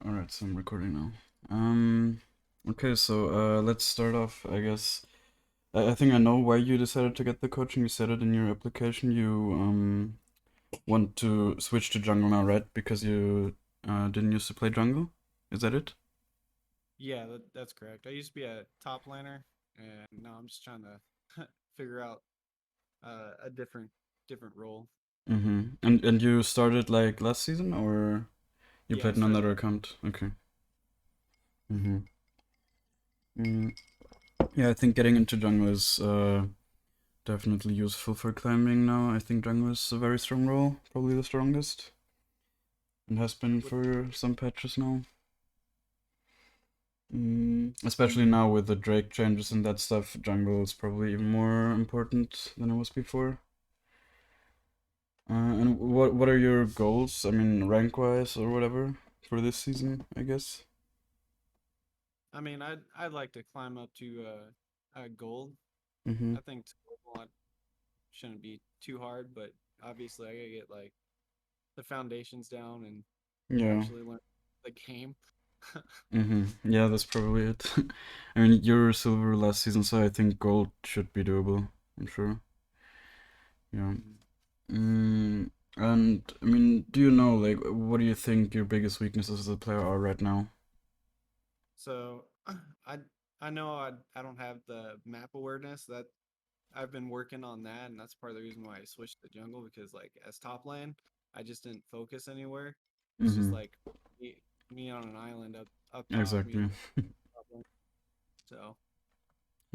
Alright, so I'm recording now. Okay, so let's start off, I guess. I think I know why you decided to get the coaching. You said it in your application. You want to switch to jungle now, right? Because you didn't used to play jungle. Is that it? Yeah, that's correct. I used to be a top laner, and now I'm just trying to figure out a different role. Mm-hmm. And you started like last season, or you Yeah, I played on started another last. account? Okay. Mm-hmm. Mm. Yeah, I think getting into jungle is definitely useful for climbing now. I think jungle is a very strong role, probably the strongest, and has been What- for some patches now. Especially now with the Drake changes and that stuff, jungle is probably even more important than it was before. And what are your goals? I mean, rank wise or whatever for this season, I guess. I mean, I'd like to climb up to gold. Mm-hmm. I think gold shouldn't be too hard, but obviously I gotta get like the foundations down and Yeah. actually learn the game. Mm-hmm. Yeah, that's probably it. I mean, you're silver last season, so I think gold should be doable. I'm sure. Yeah. Mhm. And I mean, do you know like what do you think your biggest weaknesses as a player are right now? So I I know I don't have the map awareness that I've been working on that, and that's part of the reason why I switched to jungle because like as top lane, I just didn't focus anywhere. It's just Mm-hmm. like me, me on an island up top, me Exactly. top lane. So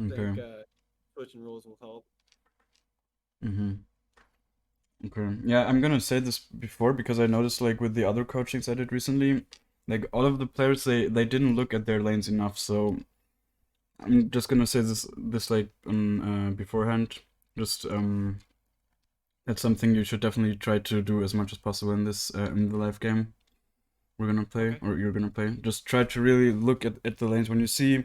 I Okay. think switching roles will help. Mm-hmm. Okay. Yeah, I'm gonna say this before because I noticed like with the other coachings I did recently, like all of the players they didn't look at their lanes enough. So I'm just gonna say this like beforehand. Just that's something you should definitely try to do as much as possible in the live game we're gonna play Okay. or you're gonna play. Just try to really look at the lanes when you see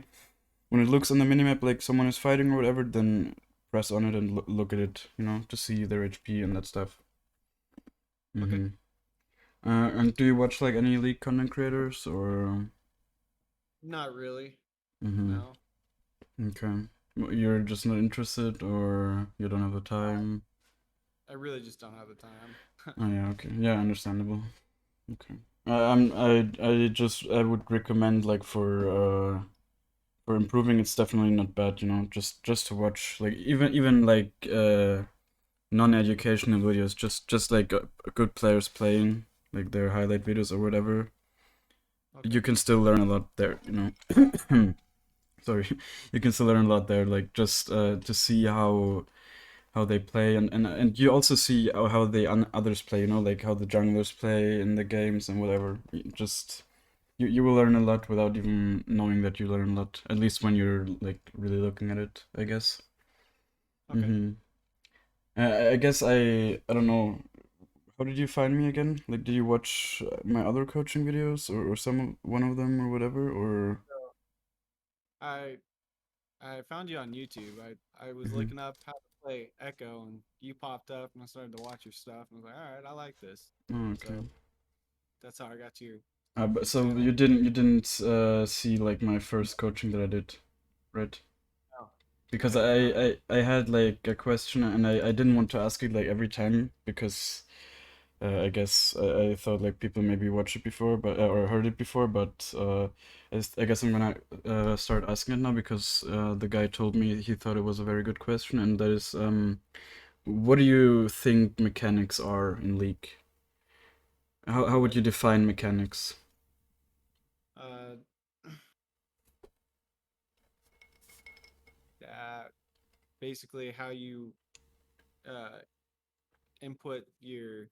when it looks on the minimap like someone is fighting or whatever, then press on it and look at it, to see their HP and that stuff. Okay. Mm-hmm. And do you watch like any league content creators or? Not really. Mm-hmm. No. Okay. You're just not interested or you don't have the Uh, time? I really just don't have the time. Oh yeah, okay. Yeah, understandable. Okay. I would recommend like for improving it's definitely not bad, just to watch like even like non-educational videos, just like good players playing, like their highlight videos or whatever. Okay. You can still learn a lot there. Sorry, you can still learn a lot there, like just to see how they play, and you also see how others play, like how the junglers play in the games and whatever. You will learn a lot without even knowing that you learn a lot, at least when you're like really looking at it, I guess. Okay. Mm-hmm. I guess I don't know. How did you find me again? Like, did you watch my other coaching videos or one of them or whatever? Or So I I found you on YouTube. I was Mhm. looking up how to play Ekko, and you popped up, and I started to watch your stuff, and I was like, all right, I like this. Oh, okay. So that's how I got But your so channel. you didn't see like my first coaching that I did, right? No, Because I did not. I had like a question and I didn't want to ask it like every time because I guess I thought like people maybe watched it before but or heard it before, but I guess I'm gonna start asking it now because the guy told me he thought it was a very good question, and that is what do you think mechanics are in League? How would Okay. you define mechanics? Uh, uh, basically how you uh input your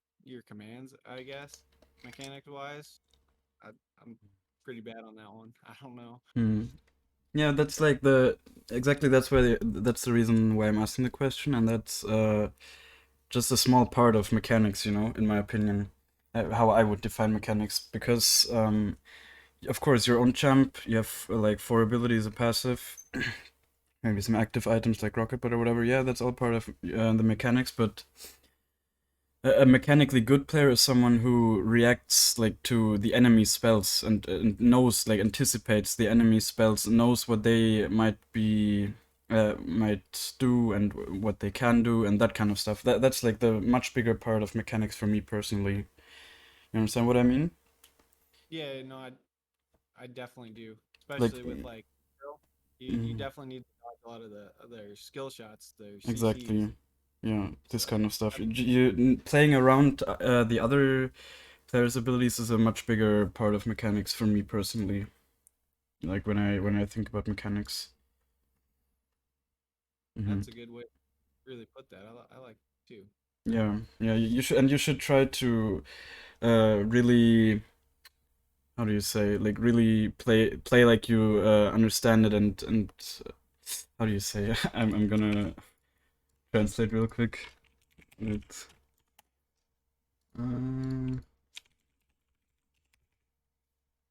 commands, I guess, mechanics wise. I, I'm pretty bad on that one. I don't know. Hmm. Yeah, that's like the exactly that's the reason why I'm asking the question, and that's just a small part of mechanics, in my opinion, how I would define mechanics. Because of course, your own champ, you have like four abilities, a passive, maybe some active items like rocket bot or whatever. Yeah, that's all part of the mechanics. But A mechanically good player is someone who reacts like to the enemy spells and knows like anticipates the enemy spells, knows what they might do and what they can do and that kind of stuff. That's like the much bigger part of mechanics for me personally. You understand what I mean? Yeah, no, I definitely do. Like Especially with like Girl, you mm, definitely need to dodge a lot of the other skill shots, their CCs. exactly. Yeah, this So kind of stuff. that's Playing around the other players' abilities is a much bigger part of mechanics for me personally. Like when I think about mechanics. Hmm. that's a good way to really put that. I like it too. Yeah, yeah. You should try to really, how do you say, like really play like you understand it and how do you say? I'm gonna translate real quick. It,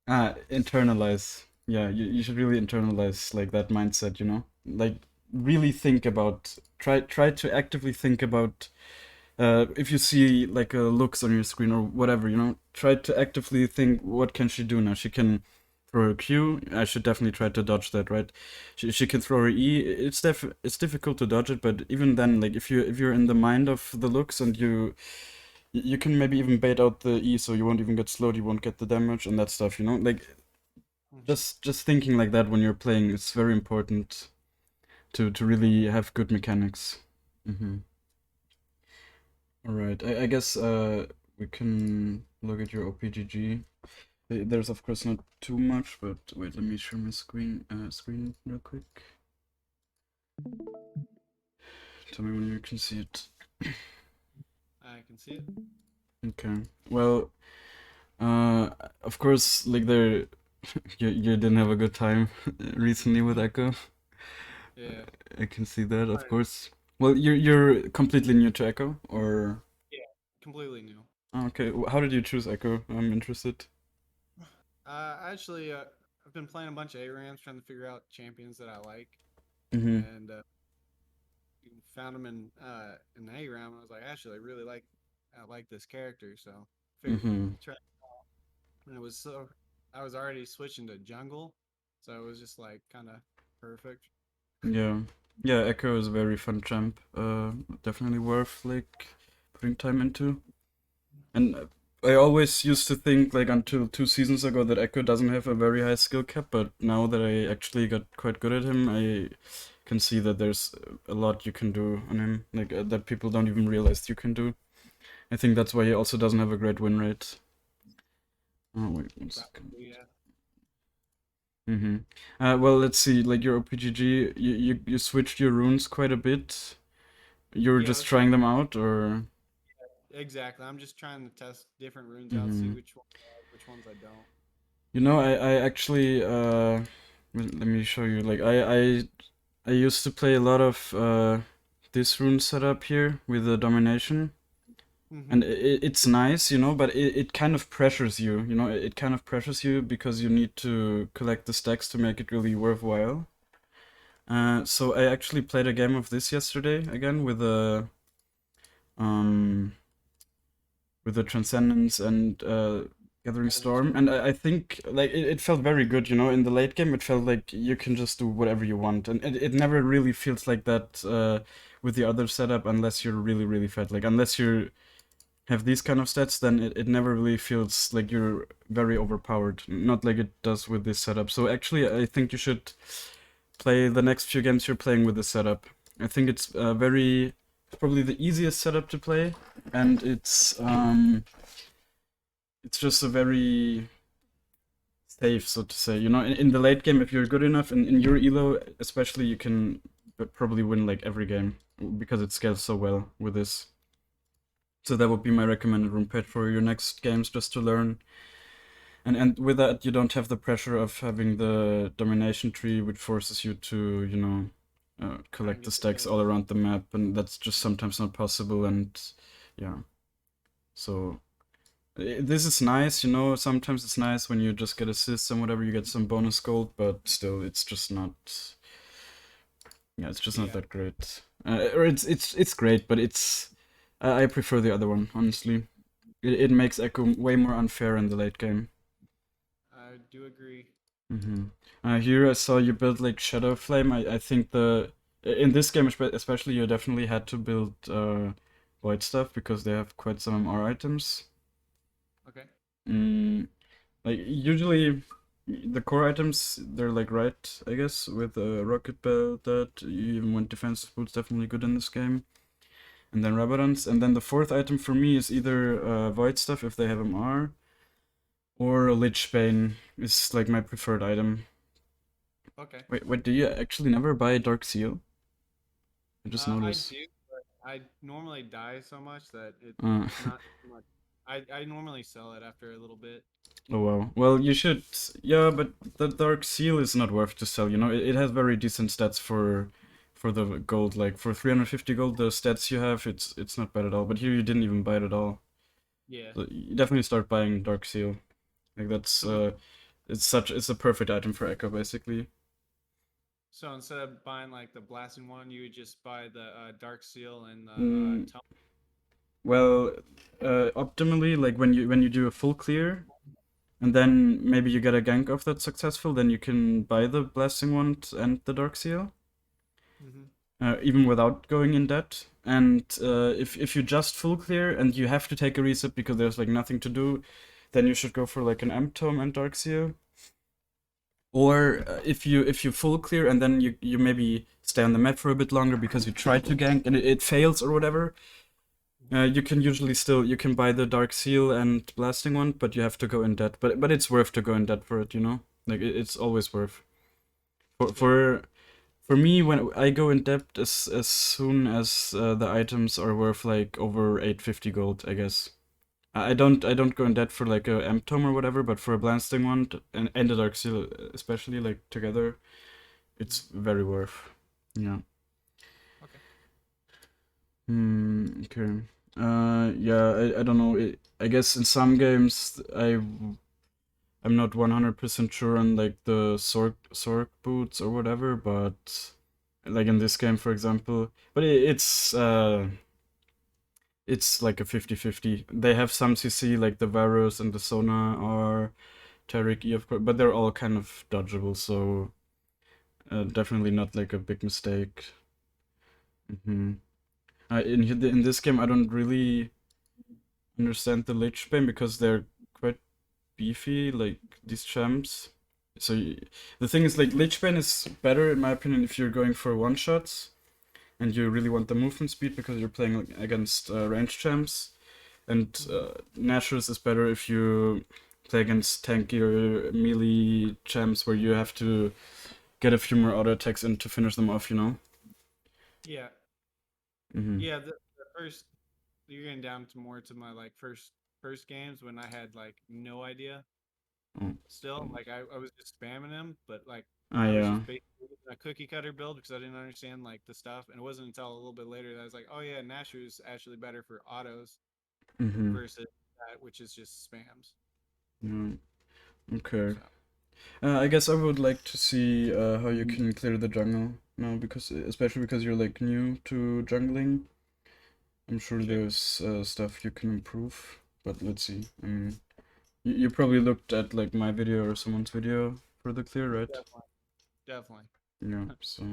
uh, internalize. Yeah, you should really internalize like that mindset, you know? Like really think about try to actively think about if you see like looks on your screen or whatever, you know, try to actively think what can she do now? She can throw her Q. I should definitely try to dodge that, right? She can throw her E. It's difficult to dodge it, but even then, like if you're in the mind of the looks and you can maybe even bait out the E so you won't even get slowed, you won't get the damage and that stuff, you know? Like Mhm. just thinking like that when you're playing is very important to really have good mechanics. Mm-hmm. All right. I guess we can look at your OPGG. There's of course not too much, but wait, let me share my screen real quick. Tell me when you can see it. I can see it. Okay. Well, uh, of course, like there, you didn't have a good time recently with Ekko. Yeah. I can see that, of Right. course. Well, you're completely new to Ekko, or Yeah. Completely new. oh, okay. How did you choose Ekko? I'm interested. Actually, I've been playing a bunch of ARAMs trying to figure out champions that I like, Mm-hmm. and found them in ARAM. I was like, actually, I like this character, so figured Mm-hmm. try. And it was so I was already switching to jungle, so it was just like kind of perfect. Yeah. Yeah, Echo is a very fun champ. Definitely worth like putting time into. And I always used to think like until 2 seasons ago that Echo doesn't have a very high skill cap, but now that I actually got quite good at him, I can see that there's a lot you can do on him, like that people don't even realize you can do. I think that's why he also doesn't have a great win rate. Oh wait, 1 second. Probably, yeah. Mm-hmm. Well, let's see. Like your OPGG, you switched your runes quite a bit. You're Yeah, I just was trying trying them out, or? exactly. I'm just trying to test different runes out, see Mm-hmm. which ones I don't. You know, I actually let me show you. Like I used to play a lot of this rune setup here with the domination, Mm-hmm. and it's nice, you know, but it kind of pressures you. You know, it kind of pressures you because you need to collect the stacks to make it really worthwhile. So I actually played a game of this yesterday again um with the Transcendence and Gathering Gathering Storm, Storm. and I think like it felt very good. You know, in the late game, it felt like you can just do whatever you want, and it never really feels like that with the other setup unless you're really fat. Like unless you have these kind of stats, then it never really feels like you're very overpowered. Not like it does with this setup. So actually, I think you should play the next few games you're playing with this setup. I think it's probably the easiest setup to play, and it's just a very safe, so to say. You know, in the late game, if you're good enough, in your elo especially, you can probably win like every game because it scales so well with this. So that would be my recommended room pet for your next games, just to learn. And with that, you don't have the pressure of having the domination tree, which forces you to, you know, Try and collect the get the stacks best. all around the map, and that's just sometimes not possible. And yeah, so this is nice, you know. Sometimes it's nice when you just get assists and whatever, you get some bonus gold, but still, it's just not. Yeah, it's just not Yeah. that great. Or it's great, but it's I prefer the other one, honestly. It makes Ekko way more unfair in the late game. I do agree. Mm-hmm. Here I saw you build like Shadow Flame. I think in this game especially you definitely had to build Void stuff because they have quite some MR items. Okay. Mm, like usually the core items they're like right, I guess, with a rocket belt that you even went defensive boots definitely good in this game. And then Rabadons. And then the fourth item for me is either Void stuff if they have MR, or Lich Bane is like my preferred item. Okay. Wait, do you actually never buy Dark Seal? I just I noticed. do, but I normally die so much that Uh, it's not too much. I normally sell it after a little bit. oh wow. Well, you should. Yeah, but the Dark Seal is not worth to sell. You know, it has very decent stats for the gold. Like for 350 gold, the stats you have, it's not bad at all. But here you didn't even buy it at all. Yeah. So you definitely start buying Dark Seal. Like that's So it's a perfect item for Ekko basically. so instead of buying like the blasting one, you would just buy the dark seal and the Mm, tome. well, optimally, like when you do a full clear, and then maybe you get a gank off that's successful, then you can buy the Blasting Wand and the Dark Seal, Mm-hmm. even without going in debt. And if you just full clear and you have to take a reset because there's like nothing to do, then you should go for like an Amp Tome and Dark Seal. Or if you full clear and then you maybe stay on the map for a bit longer because you tried to gank and it fails or whatever, you can usually still you can buy the Dark Seal and Blasting one, but you have to go in debt. But it's worth to go in debt for it, you know. Like it's always worth. For Yeah. for for me, when I go in debt as soon as the items are worth like over 850 gold, I guess. I don't go in debt for like a Amp Tome or whatever, but for a Blasting one and the Dark Seal especially like together, it's Mhm. very worth. Yeah. Okay. Okay. Yeah, I don't know. I guess in some games I'm not 100% sure on like the Sork boots or whatever, but like in this game, for example, but it's like a 50-50. They have some CC like the Varus and the Sona or Taric E, of course, but they're all kind of dodgeable, so definitely not like a big mistake. hmm in this game, I don't really understand the Lich Bane because they're quite beefy, like these champs. So the thing is, like Lich Bane is better in my opinion if you're going for one shots and you really want the movement speed because you're playing like, against range champs, and Mm-hmm. Nashor's is better if you play against tankier melee champs where you have to get a few more auto attacks in to finish them off. You know. Yeah. Mm-hmm. Yeah. The first you're getting down to more to my like first games when I had like no idea. Oh. Still, like I was just spamming him, but like Ah I was yeah. just basically using a cookie cutter build because I didn't understand like the stuff, and it wasn't until a little bit later that I was like, oh yeah, Nasher is actually better for autos Mm-hmm. versus that which is just spams. Yeah. Okay. So I guess I would like to see how you can clear the jungle now, because especially because you're like new to jungling. I'm sure sure, there's stuff you can improve, but let's see. I mean, you probably looked at like my video or someone's video for the clear, right? definitely, definitely. Yeah. So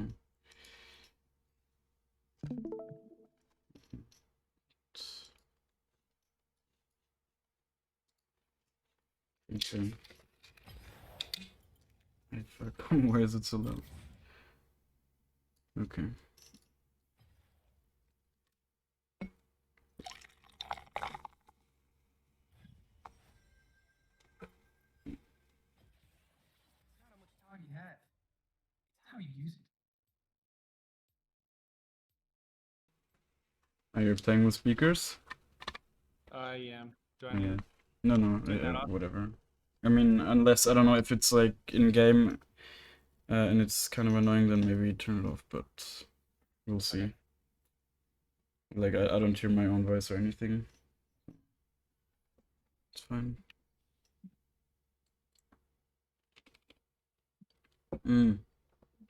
okay. Hey, fuck. Why is it so low? Okay. Not how much time you have. It's how you use it. Are you playing with speakers? Yeah. Do I need Yeah. to No, no, turn that off? whatever. I mean, unless I don't know if it's like in game and it's kind of annoying, then maybe turn it off. But we'll Okay. see. Like I don't hear my own voice or anything. It's fine. Mm.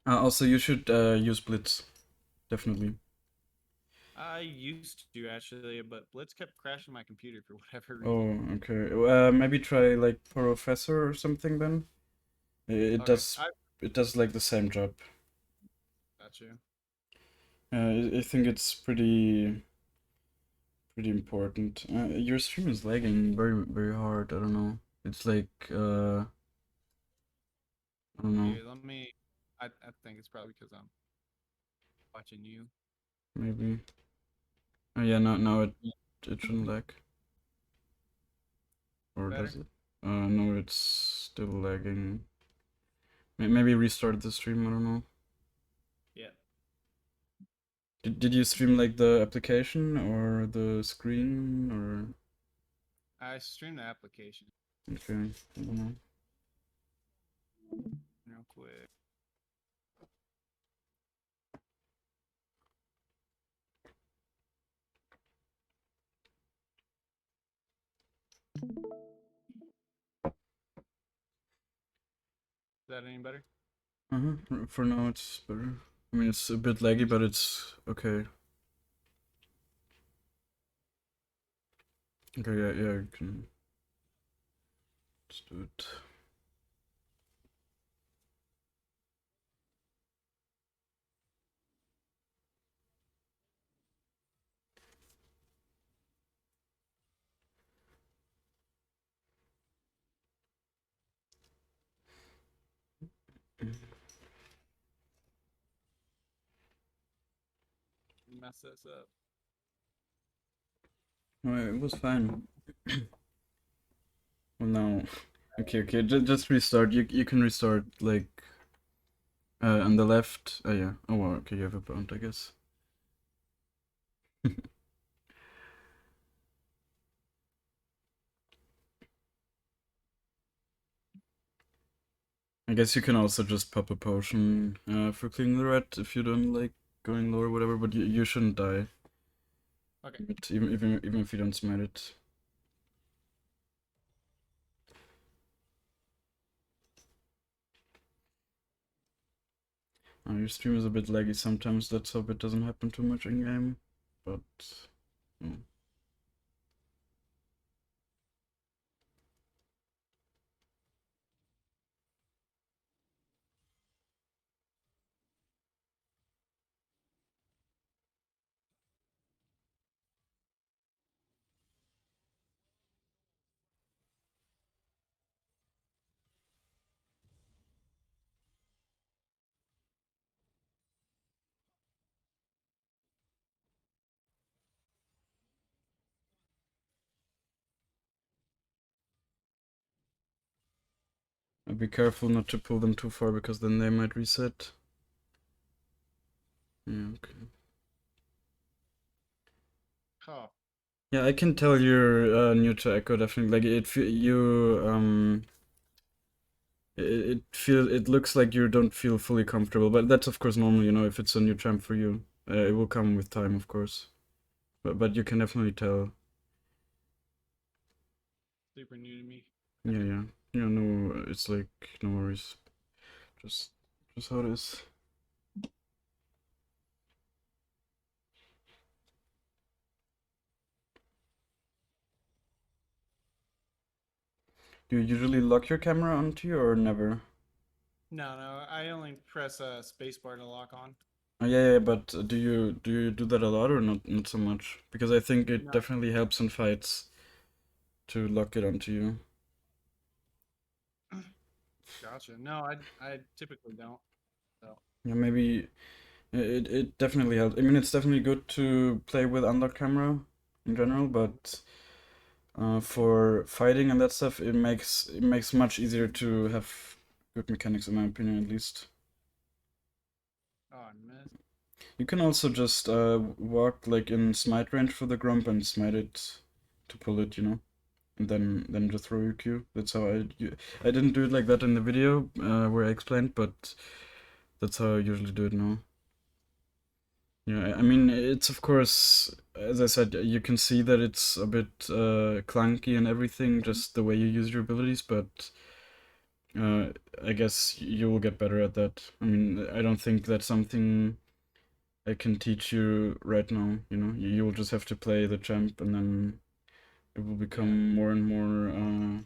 Also, you should use Blitz, definitely. I used to actually, but Blitz kept crashing my computer for whatever reason. Oh, okay. Maybe try like Professor or something then. It Okay, does I it does like the same job. got you. I think it's pretty important. Your stream is lagging very hard. I don't know. It's like I don't know. Here, let me. I think it's probably because I'm watching you. Maybe. Oh yeah, now it shouldn't lag. Or does Better? it? No, it's still lagging. Maybe restart the stream. I don't know. Yeah. Did you stream like the application or the screen or? I streamed the application Okay, I don't know. real quick. Is that any better? For now, it's better. I mean, it's a bit laggy, but it's okay. Okay, yeah, you can just do it. Mess this up. No, it was fine. Well, now, okay, just restart. You can restart like on the left. Oh yeah. Oh well, okay, you have a point, I guess. I guess you can also just pop a potion for clearing the red if you don't like going low or whatever, but you shouldn't die. Okay. Even if you don't smite it. Your stream is a bit laggy sometimes. Let's hope it doesn't happen too much in game, but. Mm. Be careful not to pull them too far because then they might reset. Yeah, okay. Oh. Yeah, I can tell you're new to Ekko definitely. Like it looks like you don't feel fully comfortable, but that's of course normal, you know, if it's a new champ for you. It will come with time, of course. But you can definitely tell. Super new to me. Yeah. Yeah, no, it's like no worries. Just just how it is. Do you usually lock your camera onto you or never? No, I only press spacebar to lock on. Oh, yeah, but do you do that a lot or not so much? Because I think it No. definitely helps in fights to lock it onto you. Gotcha. No, I typically don't. So Yeah, maybe it definitely helps. I mean, it's definitely good to play with unlocked camera in general, but for fighting and that stuff, it makes much easier to have good mechanics, in my opinion, at least. oh, I missed. You can also just walk like in smite range for the grump and smite it to pull it, you know, and then just throw your Q. That's how I didn't do it like that in the video where I explained, but that's how I usually do it now. Yeah, I mean, it's of course, as I said, you can see that it's a bit clunky and everything, just the way you use your abilities, but uh, I guess you will get better at that. I mean, I don't think that's something I can teach you right now. You know, you'll just have to play the champ, and then it will Yeah. become more and more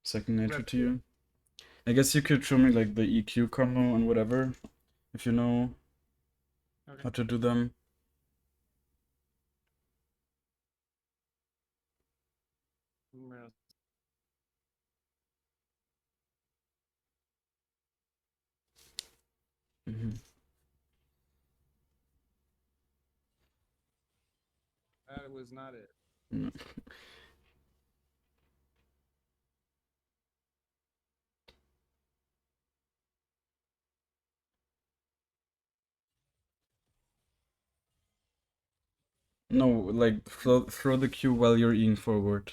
second nature Rep- to you. I guess you could show me like the EQ combo and whatever, if you know Okay. how to do them. Hmm. That was not it. No. No, like throw the Q while you're eating forward.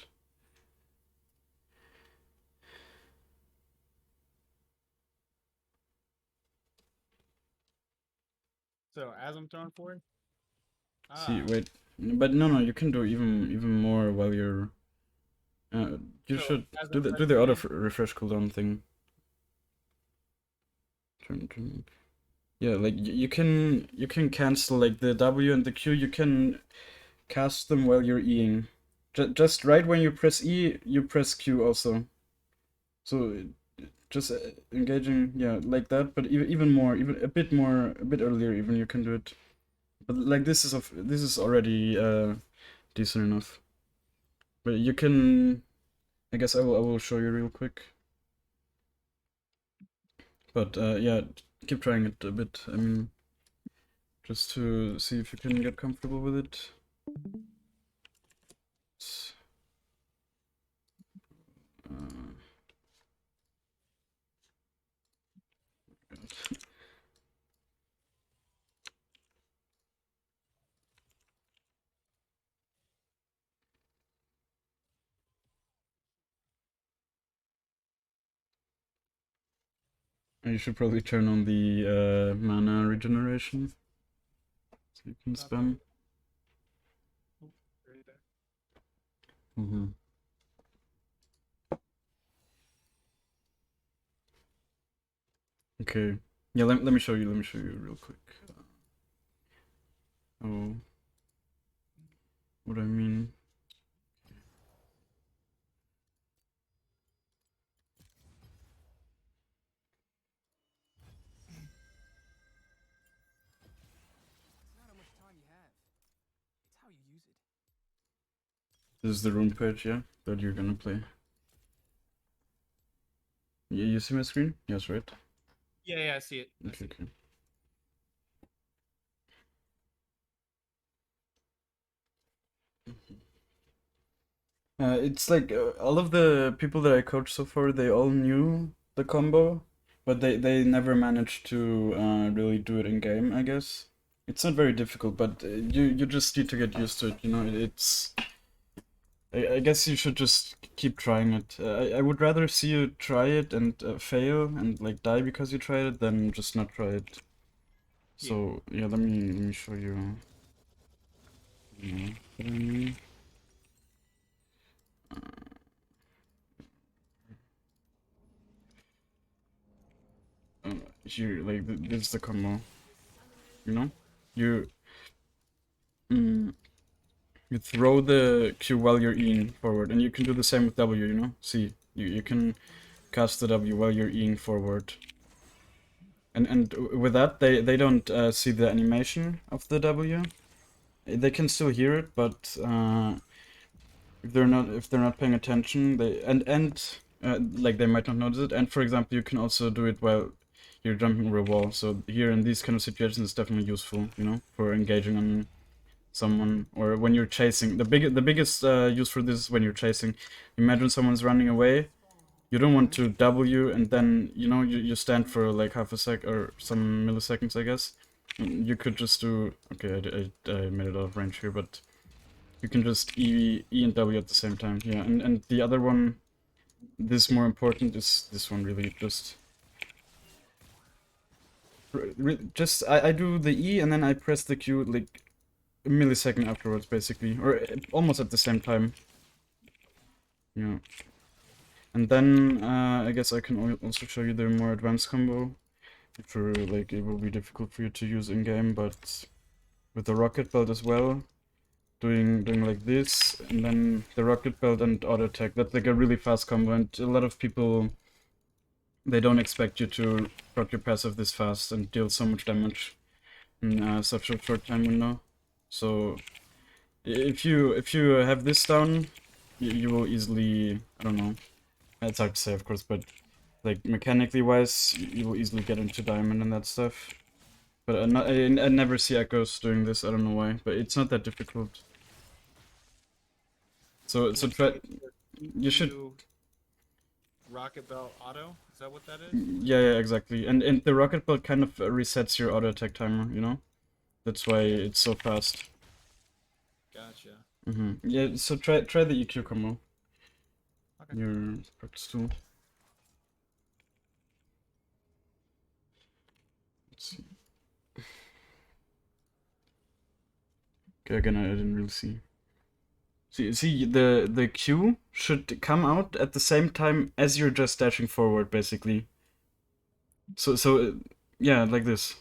So as I'm throwing forward. See, Ah. wait, but no, you can do even more while you're. You So should as do I'm the auto pressing refresh cooldown thing. Turn. Yeah, like you can cancel like the W and the Q. You can cast them while you're Eing. Just right when you press E, you press Q also. So just engaging, yeah, like that. But even more, even a bit more, a bit earlier, even you can do it. But like this is already decent enough. But you can, I guess I will show you real quick. But yeah, keep trying it a bit. I mean, just to see if you can get comfortable with it. Uh, you should probably turn on the mana regeneration so you can spam. right there. Mm-hmm. Okay. Yeah, let me show you. Let me show you real quick. Oh, what I mean. It's not how much time you have. It's how you use it. This is the room page, yeah, that you're gonna play. Yeah, you see my screen? Yes, right? Yeah, I see it. I see Okay, it. okay. It's like all of the people that I coached so far, they all knew the combo, but they never managed to really do it in game, I guess. It's not very difficult, but you just need to get used to it, you know, it's... I guess you should just keep trying it. I would rather see you try it and fail and like die because you tried it than just not try it. So yeah, let me show you. What I mean. Here, like this is the combo. You know, you mm, you throw the Q while you're Eing forward, and you can do the same with W. You know, see, you can cast the W while you're Eing forward. And with that, they don't see the animation of the W. They can still hear it, but if they're not paying attention, like they might not notice it. And for example, you can also do it while you're jumping over a wall. So here in these kind of situations, it's definitely useful, you know, for engaging on someone or when you're chasing. The biggest use for this is when you're chasing. Imagine someone's running away. You don't want to W and then you stand for like half a sec or some milliseconds, I guess. You could just do okay. I made it out of range here, but you can just E and W at the same time. Yeah, and the other one, this more important, is this one really. Just I do the E and then I press the Q like a millisecond afterwards, basically, or almost at the same time. Yeah. And then I guess I can also show you the more advanced combo. For like it will be difficult for you to use in game, but with the rocket belt as well, doing like this, and then the rocket belt and auto attack. That's like a really fast combo, and a lot of people they don't expect you to proc your passive this fast and deal so much damage in such a short time window. So if you have this down, you will easily, I don't know. It's hard to say, of course, but like mechanically wise, you will easily get into diamond and that stuff. But I never see Echoes doing this. I don't know why, but it's not that difficult. So What's try. the You should. EQ rocket belt auto? Is that what that is? Yeah, exactly. And the rocket belt kind of resets your auto attack timer. You know, that's why it's so fast. Gotcha. Yeah. So try the EQ combo. Okay. Your practice tool. Let's see. Okay, again, I didn't really see. See, the Q should come out at the same time as you're just dashing forward, basically. So yeah, like this,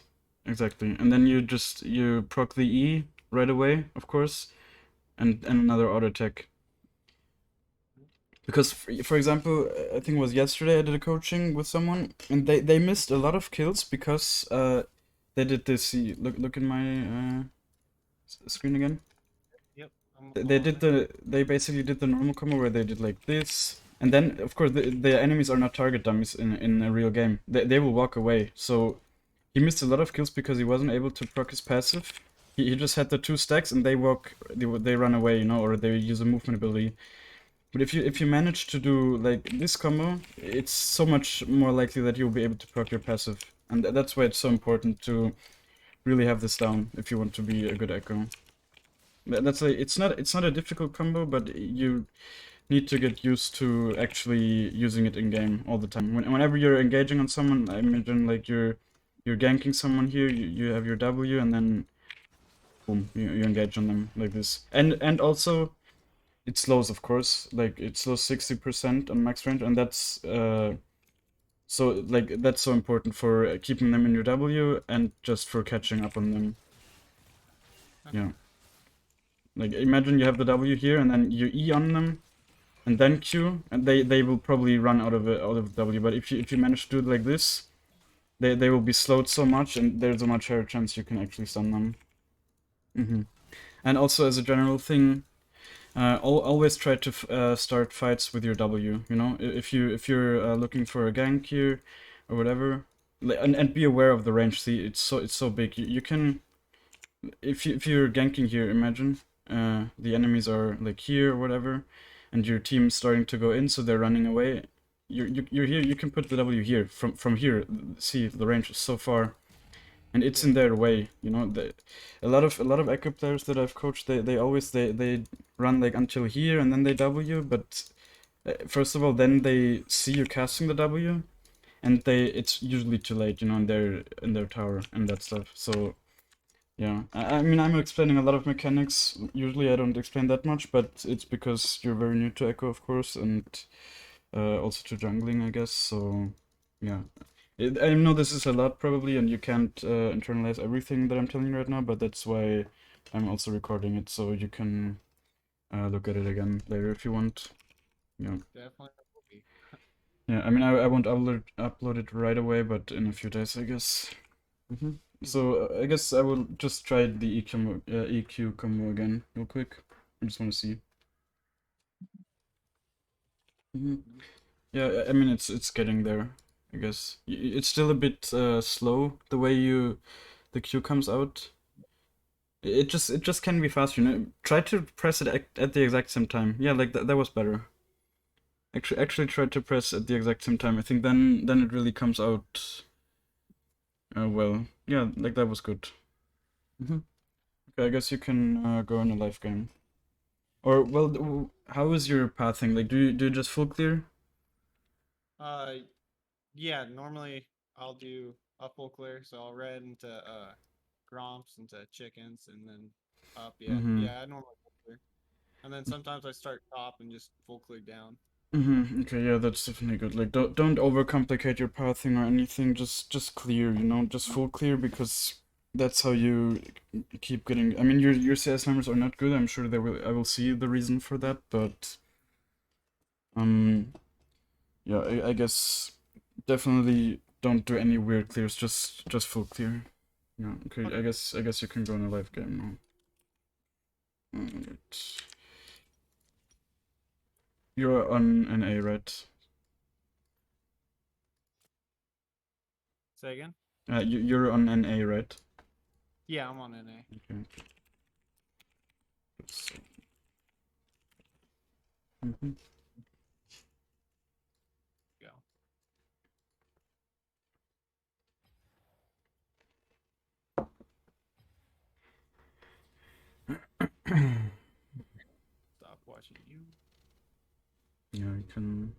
exactly. And then you proc the E right away, of course, and another auto attack. Because for example, I think it was yesterday I did a coaching with someone, and they missed a lot of kills because they did this. See, look in my screen again. Yep. They I'm on did it. they basically did the normal combo where they did like this, and then of course the enemies are not target dummies in a real game. They will walk away. So he missed a lot of kills because he wasn't able to proc his passive. He just had the two stacks and they run away, you know, or they use a movement ability. But if you manage to do like this combo, it's so much more likely that you'll be able to proc your passive, and that's why it's so important to really have this down if you want to be a good Echo. That's like it's not a difficult combo, but you need to get used to actually using it in game all the time. Whenever you're engaging on someone, I imagine like you're ganking someone here, you have your W, and then boom, you engage on them like this. And also it slows, of course, like it slows 60% on max range, and that's so important for keeping them in your W and just for catching up on them. Okay. Yeah. Like imagine you have the W here and then you E on them and then Q, and they will probably run out of W. But if you manage to do it like this, they will be slowed so much, and there's a much higher chance you can actually stun them. And also as a general thing, always try to start fights with your W. You know, if you're looking for a gank here or whatever, and be aware of the range. See, it's so big. You can if you're ganking here, imagine the enemies are like here or whatever, and your team's starting to go in, so they're running away. You're here. You can put the W here from here. See, the range is so far, and it's Yeah. in their way. You know, a lot of Echo players that I've coached, they always they run like until here and then they W, but first of all, then they see you casting the W, and it's usually too late. You know, in their tower and that stuff. So yeah, I mean, I'm explaining a lot of mechanics. Usually, I don't explain that much, but it's because you're very new to Echo, of course, and also to jungling, I guess. So, yeah. I know this is a lot, probably, and you can't internalize everything that I'm telling you right now, but that's why I'm also recording it, so you can look at it again later if you want. Yeah. Definitely will be. Yeah, I mean, I won't upload it right away, but in a few days, I guess. So I guess I will just try the EQ combo again real quick. I just want to see. Yeah, I mean it's getting there. I guess it's still a bit slow the way the Q comes out. It just can be faster. You know, try to press it at the exact same time. Yeah, like that was better. Actually try to press at the exact same time. I think then it really comes out well. Yeah, like that was good. Okay, I guess you can go in a live game. Or well, how is your pathing? Like, do you just full clear? Uh, yeah. Normally I'll do a full clear, so I'll red into gromps into chickens, and then up. Yeah, Mm-hmm. yeah. I normally full clear, and then sometimes I start top and just full clear down. Okay, yeah, that's definitely good. Like, don't overcomplicate your pathing or anything. Just clear, just full clear because that's how you keep getting. I mean, your CS numbers are not good. I'm sure I will see the reason for that, but um, yeah, I guess definitely don't do any weird clears. Just full clear. Yeah. Okay. Okay. I guess you can go in a live game now. Alright. You're on an A, right? Say again? You're on an A, right? Yeah, I'm on NA. Okay. So, mhm. Go. Stop watching you. Yeah, you can.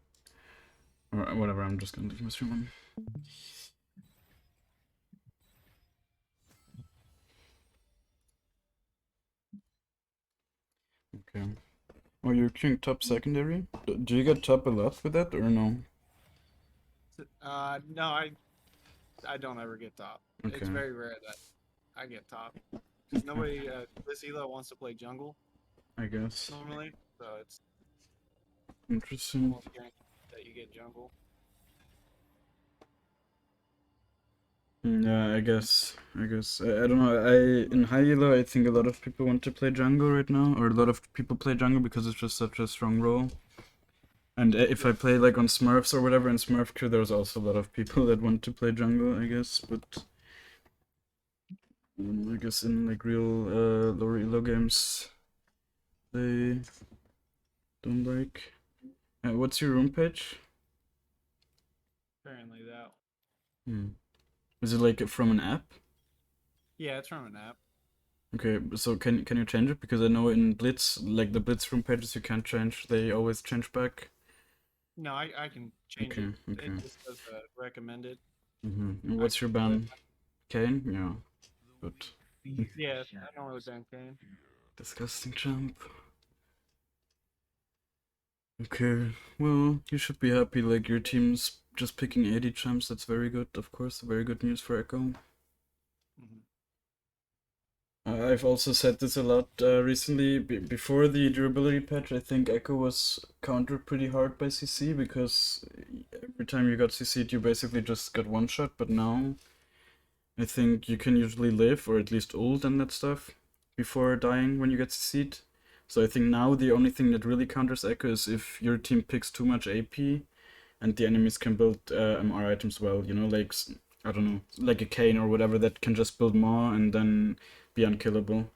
Or whatever, I'm just gonna leave my stream on. Okay. Oh, you're queuing top secondary? Do you get top a lot with that or no? No, I don't ever get top. It's Okay, very rare that I get top because nobody this elo wants to play jungle I guess. normally, so it's Interesting. almost guaranteed that you get jungle. Yeah, I don't know. In high elo, I think a lot of people want to play jungle right now, or a lot of people play jungle because it's just such a strong role. And if I Yeah, play like on Smurfs or whatever in Smurf crew, there's also a lot of people that want to play jungle, I guess. But I guess in like real lower elo games, they don't like. What's your room page? apparently that. Hmm. Is it like from an app? Yeah, it's from an app. Okay, so can you change it? Because I know in Blitz, like the Blitz room pages, you can't change. They always change back. No, I can change Okay, it. It okay. just says recommended. And I what's can your do it. ban? Kane? Yeah, but Yeah, I normally ban Kane. disgusting champ. Okay, well, you should be happy. Like your team's just picking 80 champs. That's very good, of course. Very good news for Ekko. Hmm. I've also said this a lot recently. Before the durability patch, I think Ekko was countered pretty hard by CC because every time you got CC'd, you basically just got one shot. But now, I think you can usually live or at least ult and that stuff before dying when you get CC'd. So I think now the only thing that really counters Ekko is if your team picks too much AP and the enemies can build MR items well. Like I don't know, like a Kane or whatever that can just build more and then be unkillable.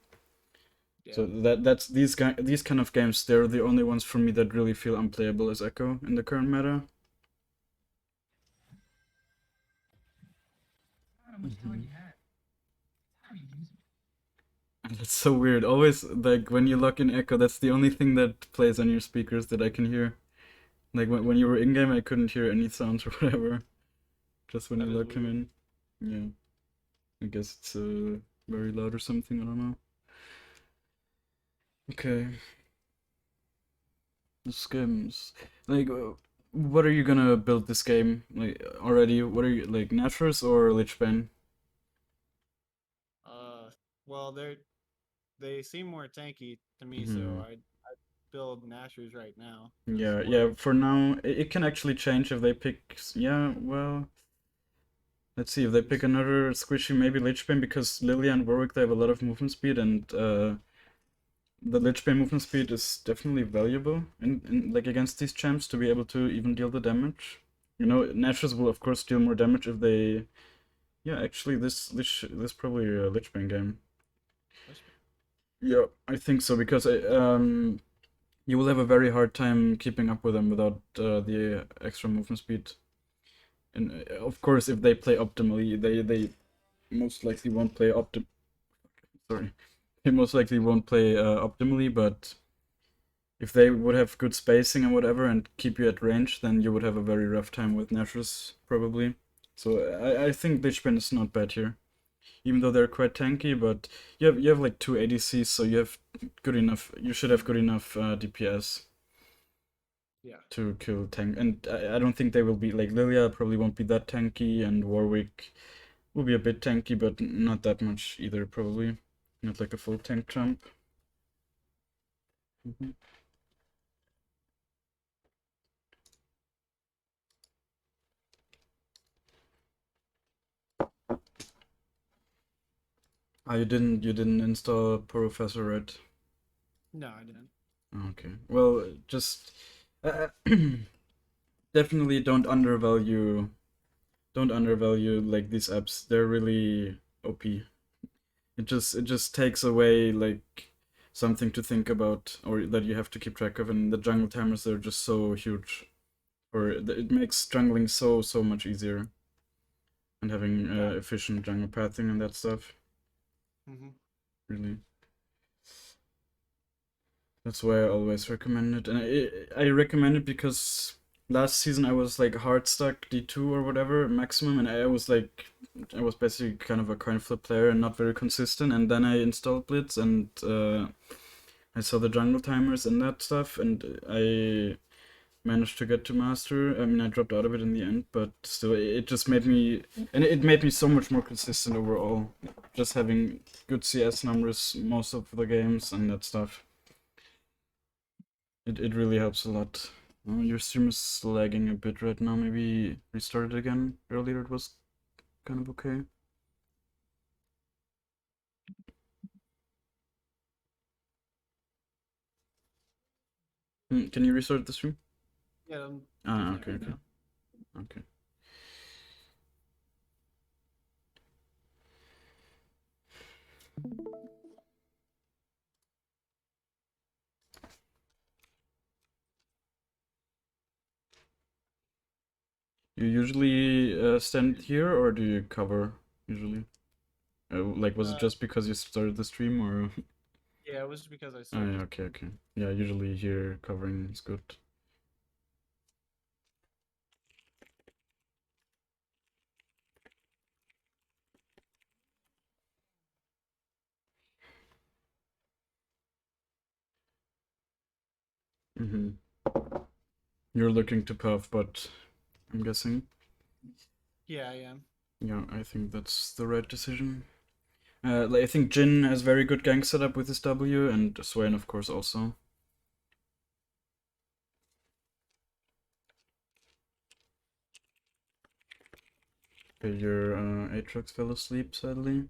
Yeah. So that's these kind of games. They're the only ones for me that really feel unplayable as Ekko in the current meta. Mhm. And that's so weird. Always like when you lock in Ekko, that's the only thing that plays on your speakers that I can hear. Like when you were in game, I couldn't hear any sounds or whatever. Just when you That is lock him weird. in. Yeah, I guess it's very loud or something. I don't know. Okay, this game's like. What are you gonna build this game like already? What are you like, Naturals or Lichbane? Uh, well, they seem more tanky to me, so Hmm. I build Nashers right now because Yeah, Warwick. yeah. For now, it can actually change if they pick. Yeah, well, let's see if they pick another squishy, maybe Lichbane, because Lily and Warwick they have a lot of movement speed, and the Lichbane movement speed is definitely valuable in like against these champs to be able to even deal the damage. Nashers will of course deal more damage if they. Yeah, actually, this probably a Lichbane game. Yeah, I think so because you will have a very hard time keeping up with them without the extra movement speed. And of course, if they play optimally, they most likely won't play Sorry, they most likely won't play optimally. But if they would have good spacing and whatever and keep you at range, then you would have a very rough time with Nashus probably. So I think Lichbane is not bad here, even though they're quite tanky. But you have like two ADCs, so you have good enough. You should have good enough DPS. Yeah. to kill tank, and I don't think they will be like Lilia probably won't be that tanky, and Warwick will be a bit tanky, but not that much either probably. Not like a full tank champ. Mhm. Ah, you didn't install Professor, right? No, I didn't. Okay. Well, just uh, definitely don't undervalue like these apps. They're really OP. It just takes away like something to think about or that you have to keep track of, and the jungle timers are just so huge. Or it makes jungling so much easier and having Yeah. efficient jungle pathing and that stuff. Hmm. Really. That's why I always recommend it, and I recommend it because last season I was like hard stuck D2 or whatever maximum, and I was basically kind of a coin flip player and not very consistent. And then I installed Blitz, and I saw the jungle timers and that stuff, and I managed to get to master. I mean, I dropped out of it in the end, but still, it just made me, and it made me so much more consistent overall. Just having good CS numbers most of the games and that stuff. It really helps a lot. Your stream is lagging a bit right now. Maybe restart it again. Earlier it was kind of okay. Can you restart the stream? Yeah, I'm Ah, doing it okay, right okay, now. okay. You usually stand here, or do you cover usually? Like, was it Uh, just because you started the stream, or? yeah, it was because I Oh, started. yeah, okay, okay. Yeah, usually here covering is good. Mm-hmm. You're looking to puff, but I'm guessing. Yeah, I am. Yeah, I think that's the right decision. Like, I think Jin has very good gank setup with his W, and Swain, of course, also. Okay, your Aatrox fell asleep, sadly.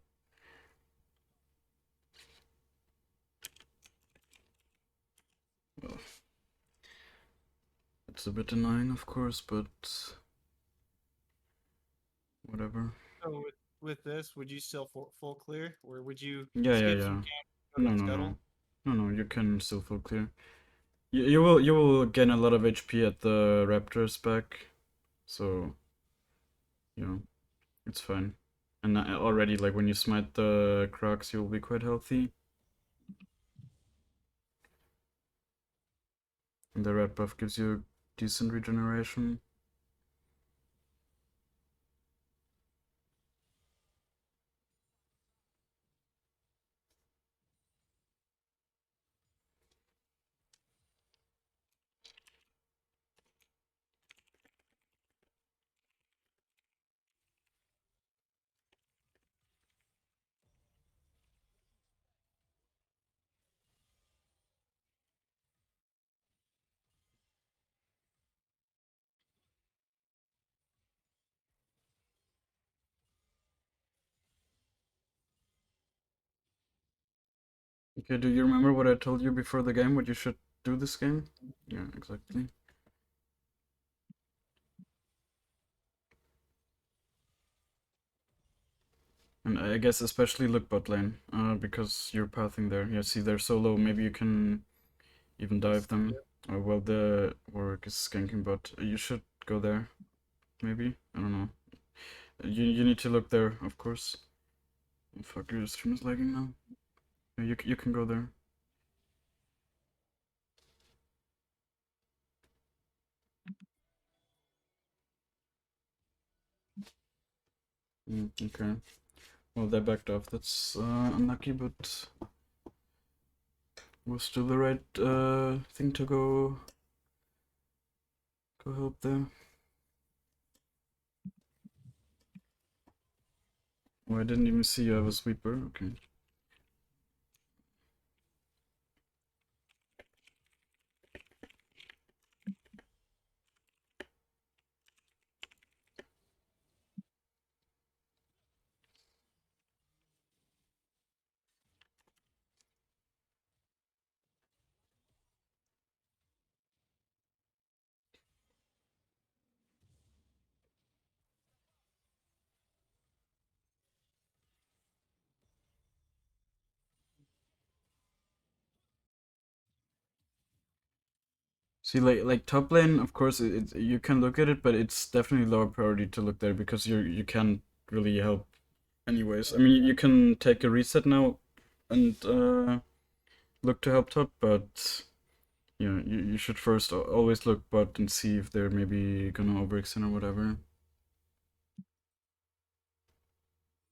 Well, it's a bit annoying, of course, but whatever. So with this, would you still full clear, or would you Yeah, yeah, skip some yeah. camp, go No, to no, no. scuttle? No, no, you can still full clear. You will gain a lot of HP at the Raptors back, so it's fine. And already, like when you smite the Crocs, you'll be quite healthy. And the red buff gives you decent regeneration. Okay, do you remember what I told you before the game? What you should do this game? Yeah, exactly. And I guess especially look bot lane, because you're pathing there. Yeah, see, they're so low. Maybe you can even dive them. Oh, well, the Warwick is ganking bot. You should go there. Maybe? I don't know. You need to look there, of course. Oh, fuck, your stream is lagging now. Yeah, you can go there. Okay. Well, they backed off. That's unlucky, but was still the right thing to go Go help there. Oh, I didn't even see you have a sweeper. Okay. See, like top lane, of course, you can look at it, but it's definitely lower priority to look there because you can't really help. Anyways, I mean, you can take a reset now and look to help top, but yeah, you should first always look bot and see if they're maybe gonna overextend or whatever.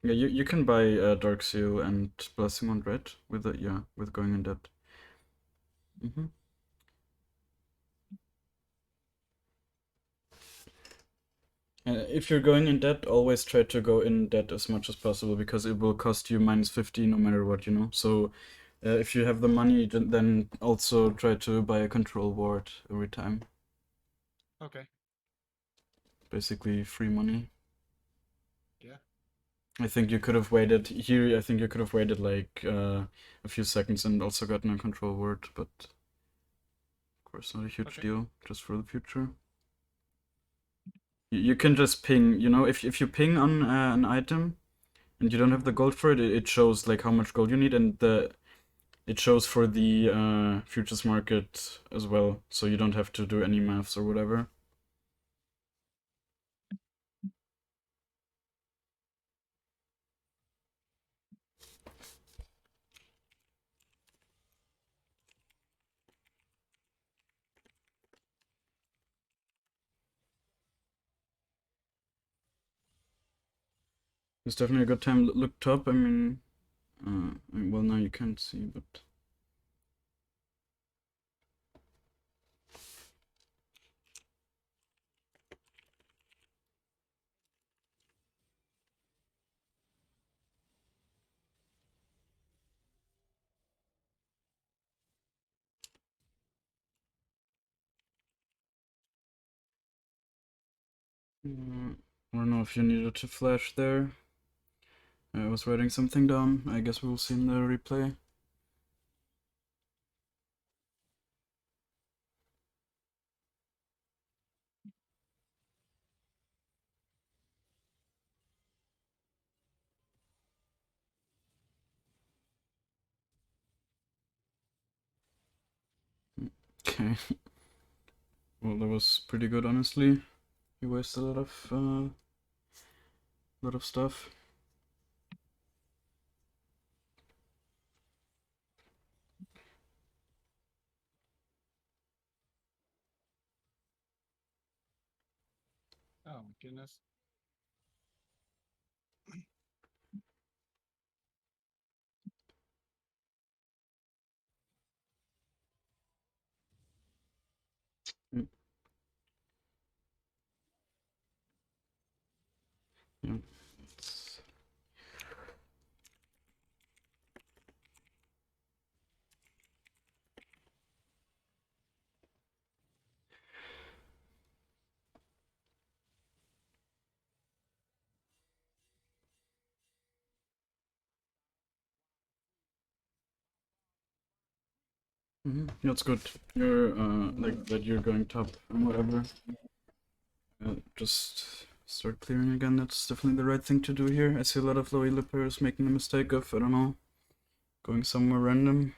Yeah, you can buy Dark Seal and Blessing on Red with it, yeah, with going in debt. If you're going in debt, always try to go in debt as much as possible because it will cost you -50 no matter what, you know. So if you have the money, then also try to buy a control ward every time. Okay. Basically free money. Yeah. I think you could have waited here. I think you could have waited like a few seconds and also gotten a control word, but of course not a huge Okay. deal. Just for the future. You can just ping. You know, if you ping on an item and you don't have the gold for it, it shows like how much gold you need, and it shows for the futures market as well, so you don't have to do any maths or whatever. It's definitely a good time. Look top. Well, now you can't see, but I don't know if you needed to flash there. I was writing something down. I guess we'll see in the replay. Okay. Well, that was pretty good, honestly. You wasted a lot of stuff. Oh my goodness. Mm. Yeah. That's good. You're like that. You're going top and whatever. Just start clearing again. That's definitely the right thing to do here. I see a lot of low elo players making the mistake of, I don't know, going somewhere random.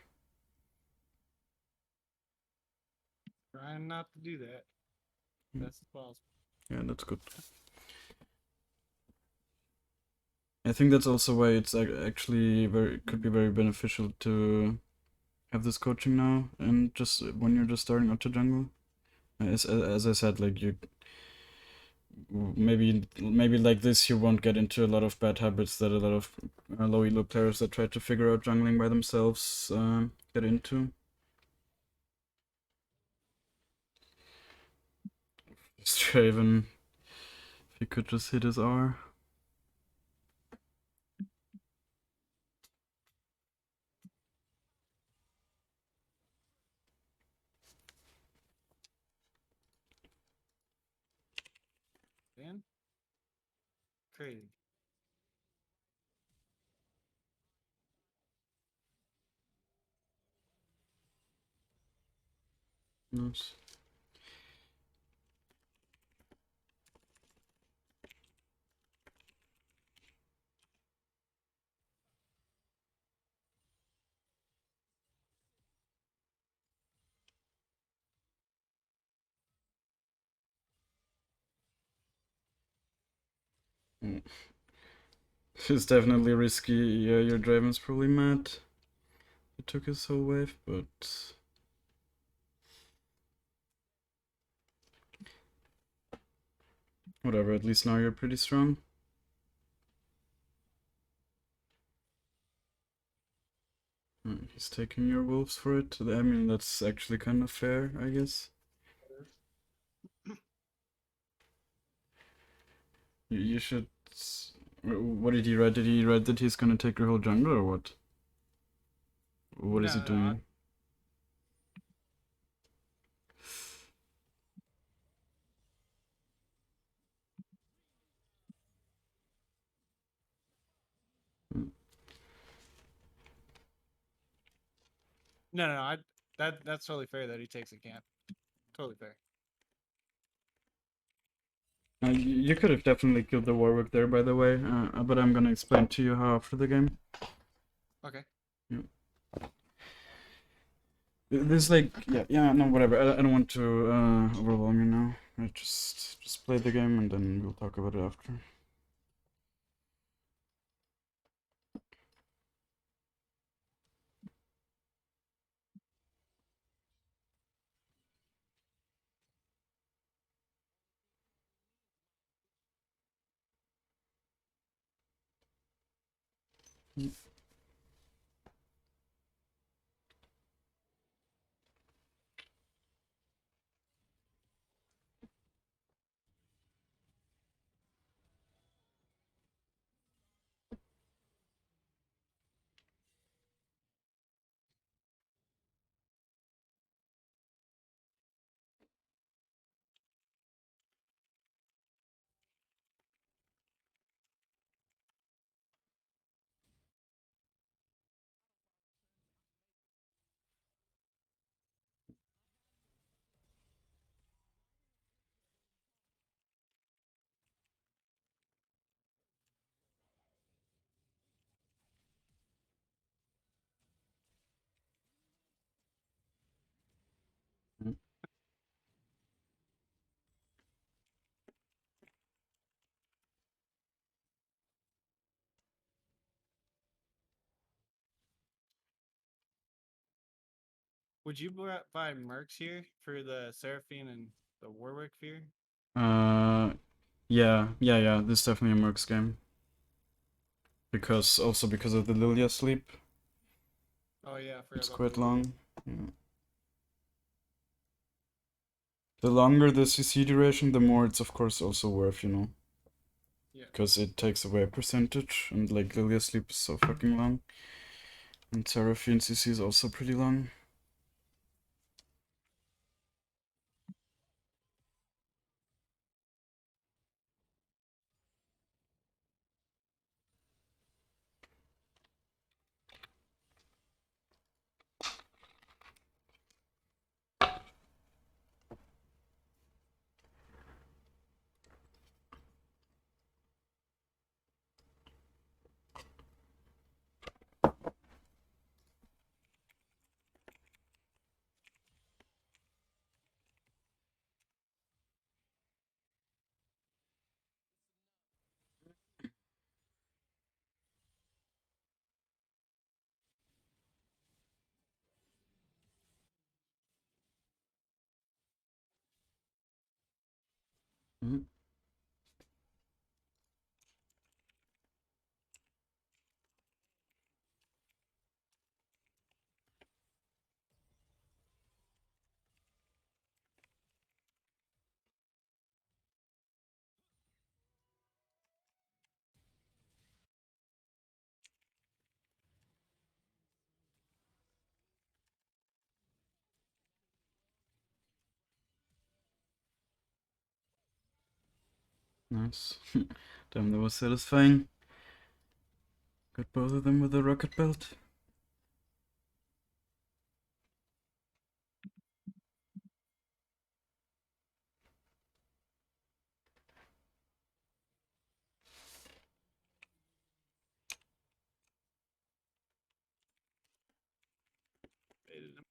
Trying not to do that. Best as possible. Yeah, that's good. I think that's also why it's actually could be very beneficial to have this coaching now, and just when you're just starting out to jungle. As I said, like you maybe like this you won't get into a lot of bad habits that a lot of low elo players that try to figure out jungling by themselves get into. Straven. If he could just hit his R. Dan? Crazy. Nice. Mm. It's definitely risky. Yeah, your Draven's probably mad. He took his whole wave, but whatever, at least now you're pretty strong. He's taking your wolves for it. I mean, that's actually kind of fair, I guess. You should. What did he write? Did he write that he's gonna take your whole jungle or what? What is he No, no, doing? no. That's totally fair that he takes a camp. Totally fair. You could have definitely killed the Warwick there, by the way, but I'm gonna explain to you how after the game. Okay. Yeah. This like yeah no whatever. I don't want to overwhelm you now. I just play the game and then we'll talk about it after. Mm. Would you buy mercs here for the Seraphine and the Warwick Fear? Uh, yeah. This is definitely a Mercs game. Because also because of the Lilia sleep, Oh yeah, I forgot it's about the quite Lily. long. Yeah. The longer the CC duration, the more it's of course also worth, you know. Yeah. Because it takes away a percentage, and like Lilia sleep is so fucking long. And Seraphine CC is also pretty long. Mhm. Nice. Damn, that was satisfying. Got both of them with a rocket belt. Baited him.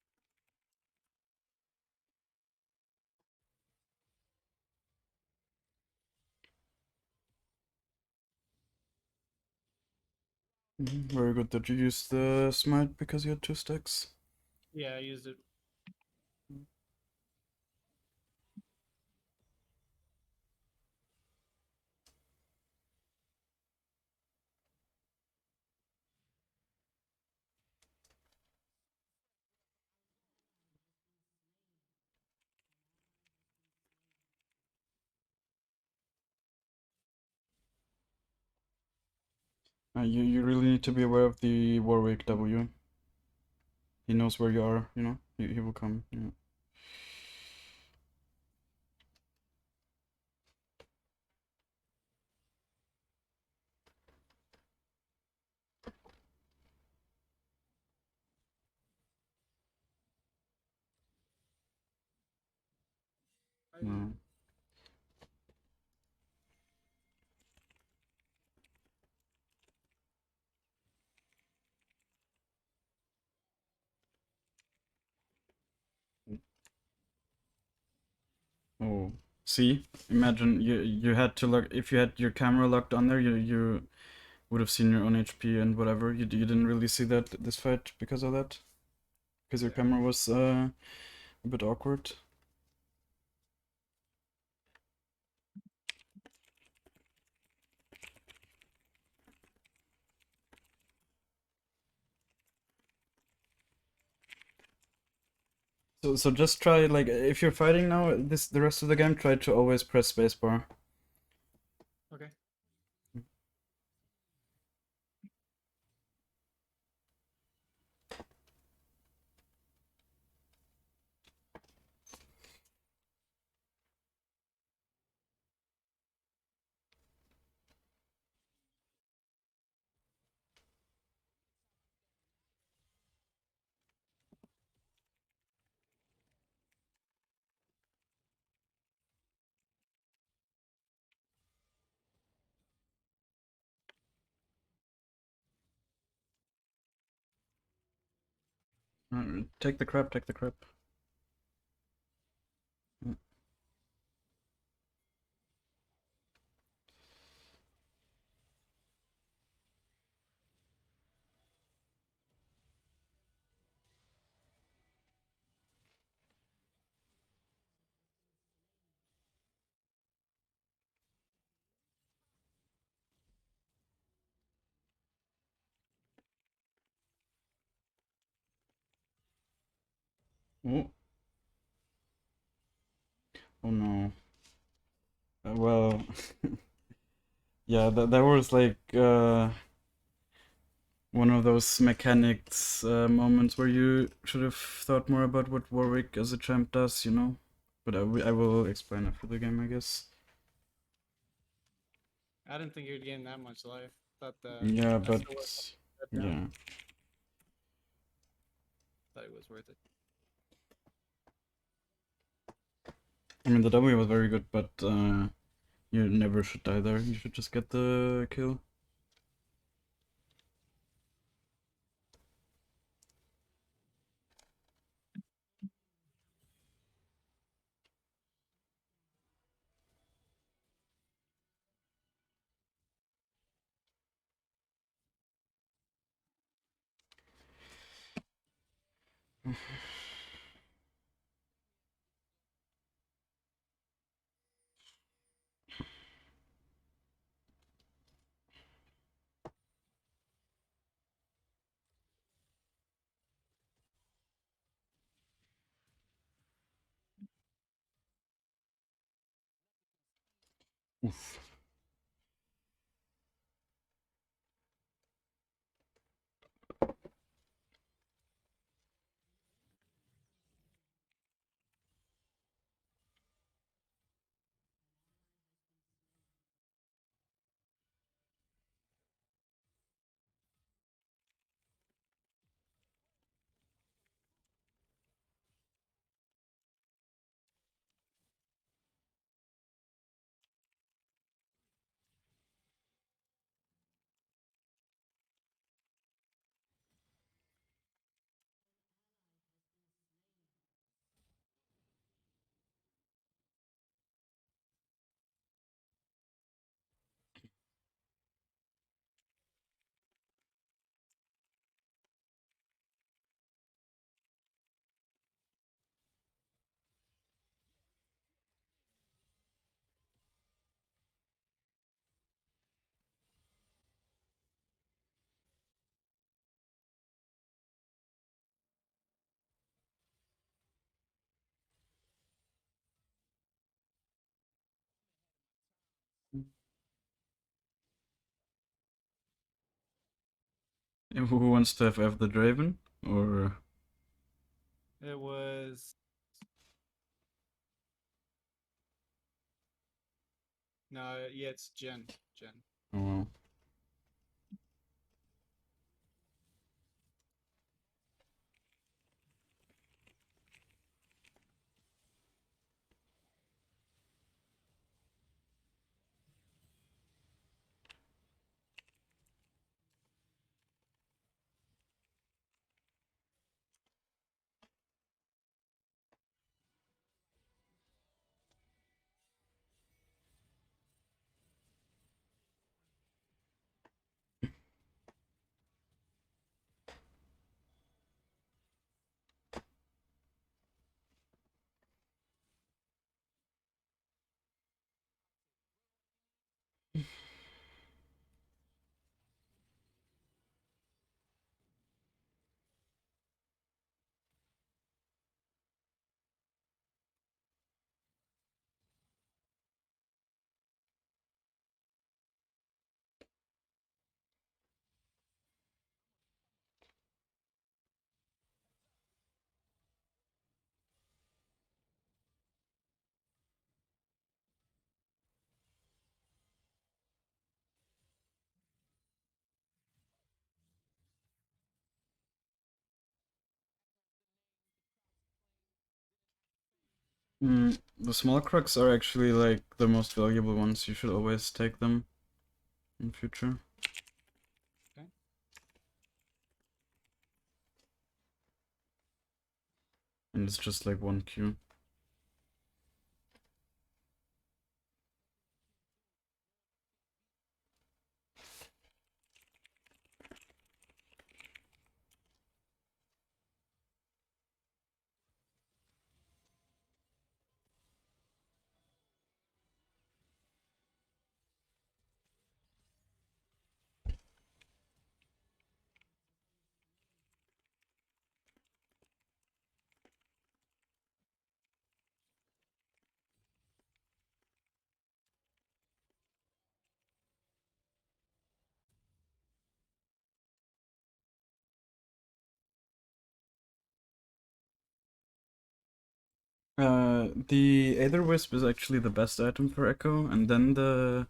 Very good that you used the smite because you had 2 stacks. Yeah, I used it. You really need to be aware of the Warwick W. He knows where you are, you know? He will come, yeah. No. Oh, see? Imagine you had to look if you had your camera locked on there, you would have seen your own HP and whatever. You didn't really see that this fight because of that, because your Yeah. camera was a bit awkward. So just try like if you're fighting now, the rest of the game, try to always press spacebar. Okay. Take the crap, take the crap. Oh, oh no. Well, yeah, that was like one of those mechanics moments where you should have thought more about what Warwick as a champ does, you know? But I will explain after the game, I guess. I didn't think you'd gain that much life. Thought Yeah, I but still worth that down. yeah. Thought it was worth it. I mean, the W was very good, but you never should die there. You should just get the kill. Oof. Who wants to have the Draven? Or It was no, yeah, it's Jen. Jen. oh well. The small crocs are actually like the most valuable ones. You should always take them in future. Okay. And it's just like 1Q. The Aether Wisp is actually the best item for Ekko, and then the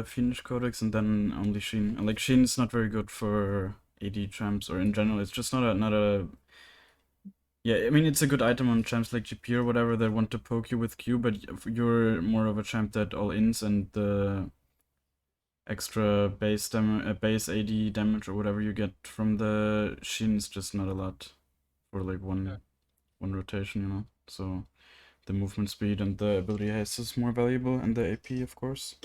Fiendish Codex, and then only Sheen. And like Sheen is not very good for AD champs or in general. It's just not a. Yeah, I mean it's a good item on champs like GP or whatever that want to poke you with Q, but you're more of a champ that all ins and the extra base AD damage or whatever you get from the Sheen is just not a lot for like one rotation, you know. So the movement speed and the ability haste is more valuable, and the AP, of course.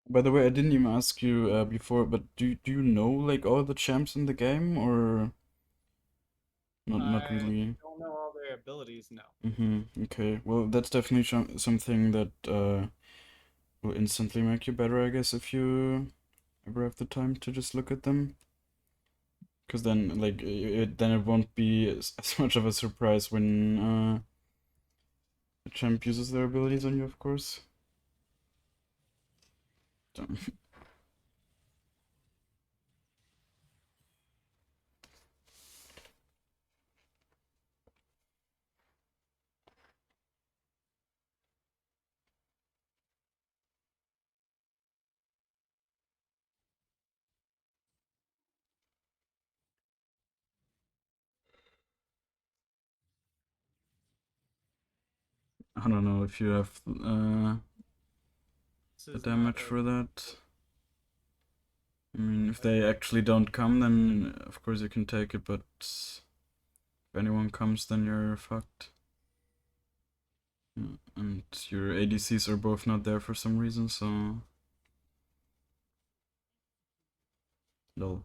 By the way, I didn't even ask you before, but do you know like all the champs in the game, or not I really? don't know all their abilities. No. Okay. Well, that's definitely something that will instantly make you better, I guess, if you ever have the time to just look at them. Because then, like, then it won't be as much of a surprise when a champ uses their abilities on you, of course. So- I don't know if you have This the is not damage a. for that. I mean, if they actually don't come, then of course you can take it, but if anyone comes, then you're fucked. Yeah, and your ADCs are both not there for some reason, so. Lol.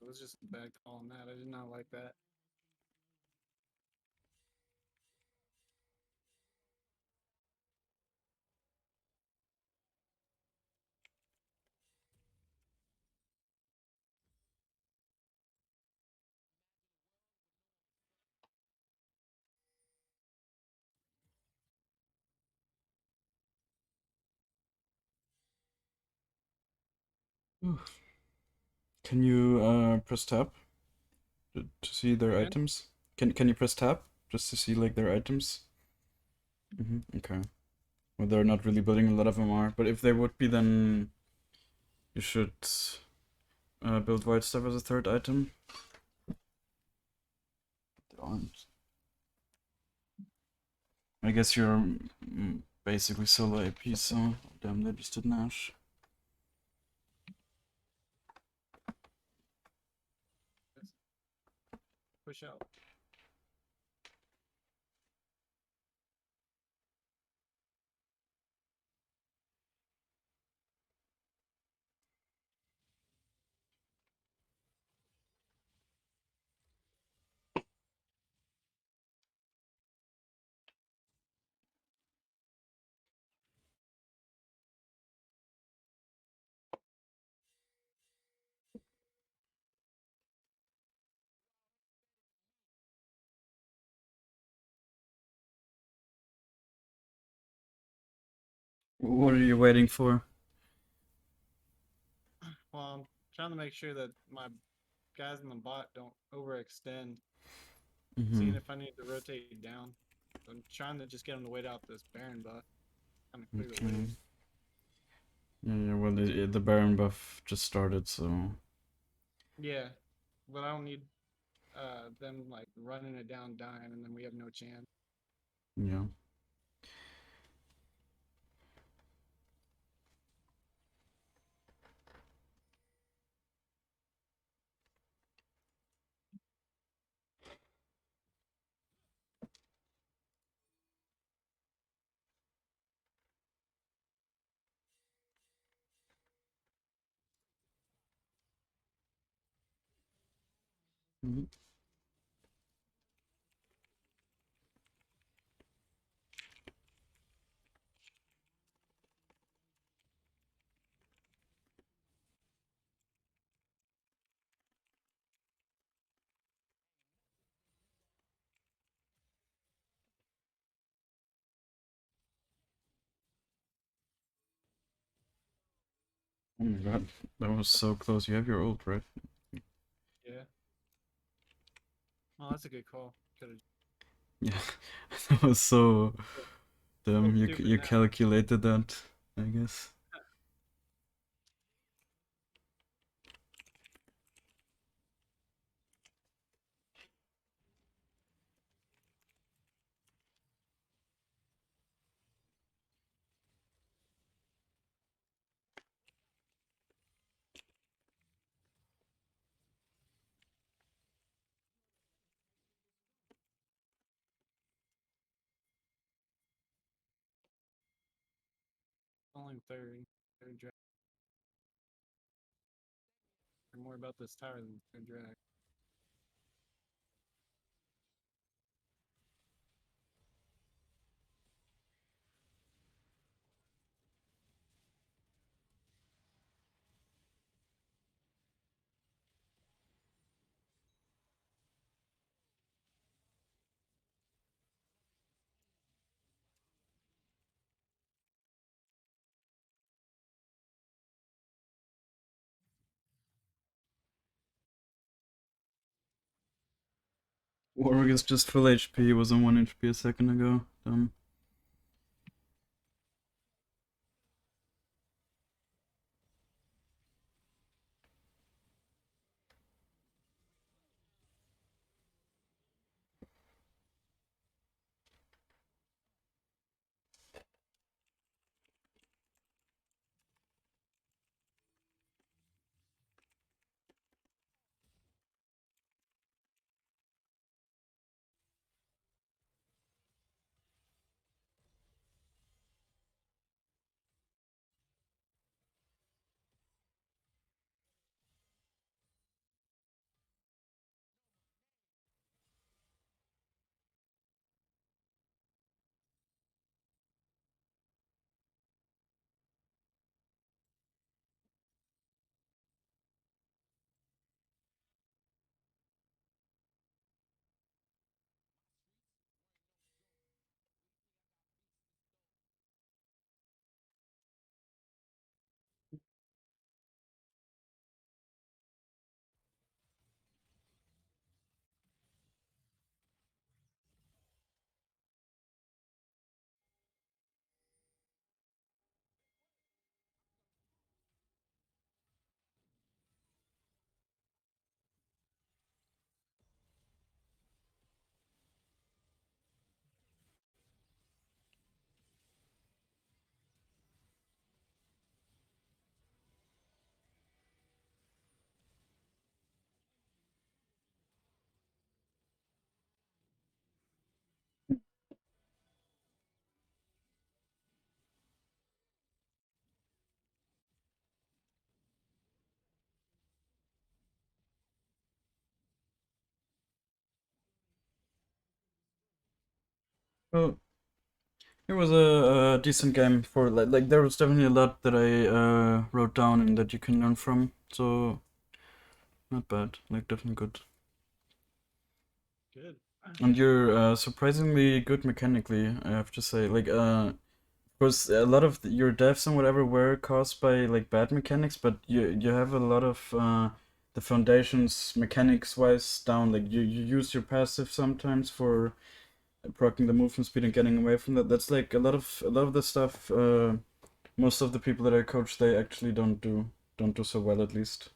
It was just a bad call on that. I did not like that. Can you press tab to see their Again? items? Can you press tab just to see like their items? Okay. Well, they're not really building a lot of MR, but if they would be, then you should build white stuff as a third item. They aren't. I guess you're basically solo AP, so damn, they just did Nash. Push out. What are you waiting for? Well, I'm trying to make sure that my guys in the bot don't overextend. Seeing if I need to rotate down. I'm trying to just get them to wait out this Baron buff. Kind of clear the Okay. wave. Yeah, well, the Baron buff just started, so Yeah, but I don't need them like running it down, dying, and then we have no chance. yeah. Mhm. Oh my god, that was so close. You have your ult, right? Yeah. Oh, that's a good call. Could have. Yeah, that was so Feel dumb. stupid You now. calculated that, I guess. Only third drag. More about this tower than third drag. Warwick is just full HP. He was on 1 HP a second ago. Dumb. Well, it was a decent game for like there was definitely a lot that I wrote down and that you can learn from. So not bad, like definitely good. Good. And you're surprisingly good mechanically, I have to say. Like of course a lot of your deaths and whatever were caused by like bad mechanics, but you have a lot of the foundations mechanics wise down. Like you use your passive sometimes for proccing the movement speed and getting away from that. That's like a lot of the stuff. Most of the people that I coach, they actually don't do so well at least.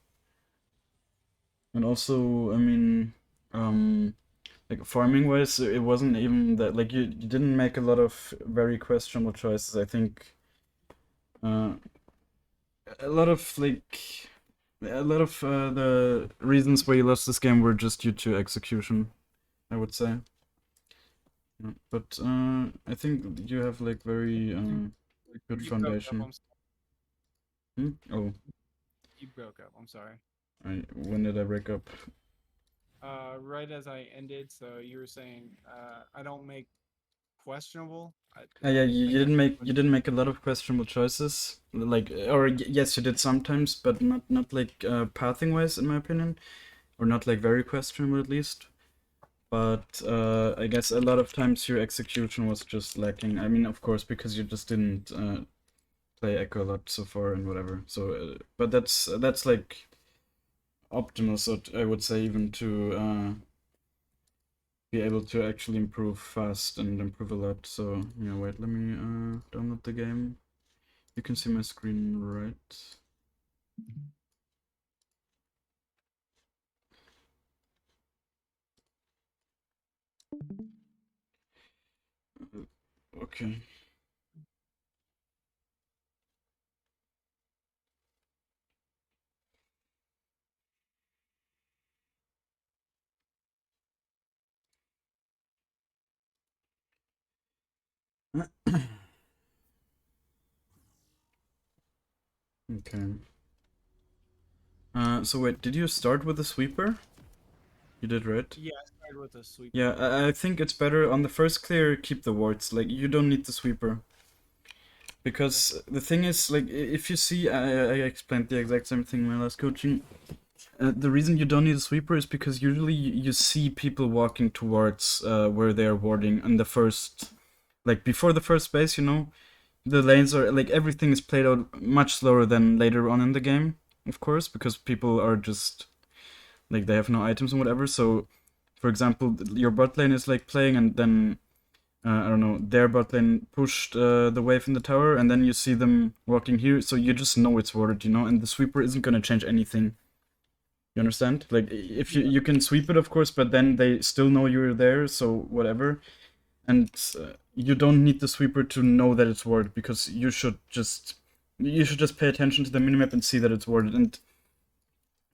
And also, I mean, um, like farming wise, it wasn't even that like you didn't make a lot of very questionable choices. I think uh, a lot of like the reasons why you lost this game were just due to execution, I would say. Yeah, but I think you have like very good You broke up. foundation. Oh, You broke up. I'm sorry. when did I break up? Right as I ended, so you were saying I don't make questionable. I Yeah, don't you think I didn't make make you didn't make a lot of questionable choices. Like, or yes, you did sometimes, but not like pathing wise, in my opinion, or not like very questionable at least. But I guess a lot of times your execution was just lacking. I mean, of course, because you just didn't play Ekko a lot so far and whatever. So, but that's like optimal. So I would say even to be able to actually improve fast and improve a lot. So yeah, wait, let me download the game. You can see my screen, right? Okay. Okay. So wait, did you start with the sweeper? You did, right? Yeah, I started with a Yeah, sweeper. I think it's better on the first clear, keep the wards. Like, you don't need the sweeper. Okay. Because the thing is, like, if you see, I explained the exact same thing in my last coaching. The reason you don't need a sweeper is because usually you see people walking towards where they are warding in the first, like, before the first base, you know? The lanes are, like, everything is played out much slower than later on in the game, of course, because people are just, like, they have no items and whatever. So, for example, your bot lane is, like, playing and then I don't know, their bot lane pushed the wave in the tower, and then you see them walking here, so you just know it's warded, you know, and the sweeper isn't gonna change anything. You understand? Like, if you can sweep it, of course, but then they still know you're there, so whatever. And you don't need the sweeper to know that it's warded, because you should just pay attention to the minimap and see that it's warded. And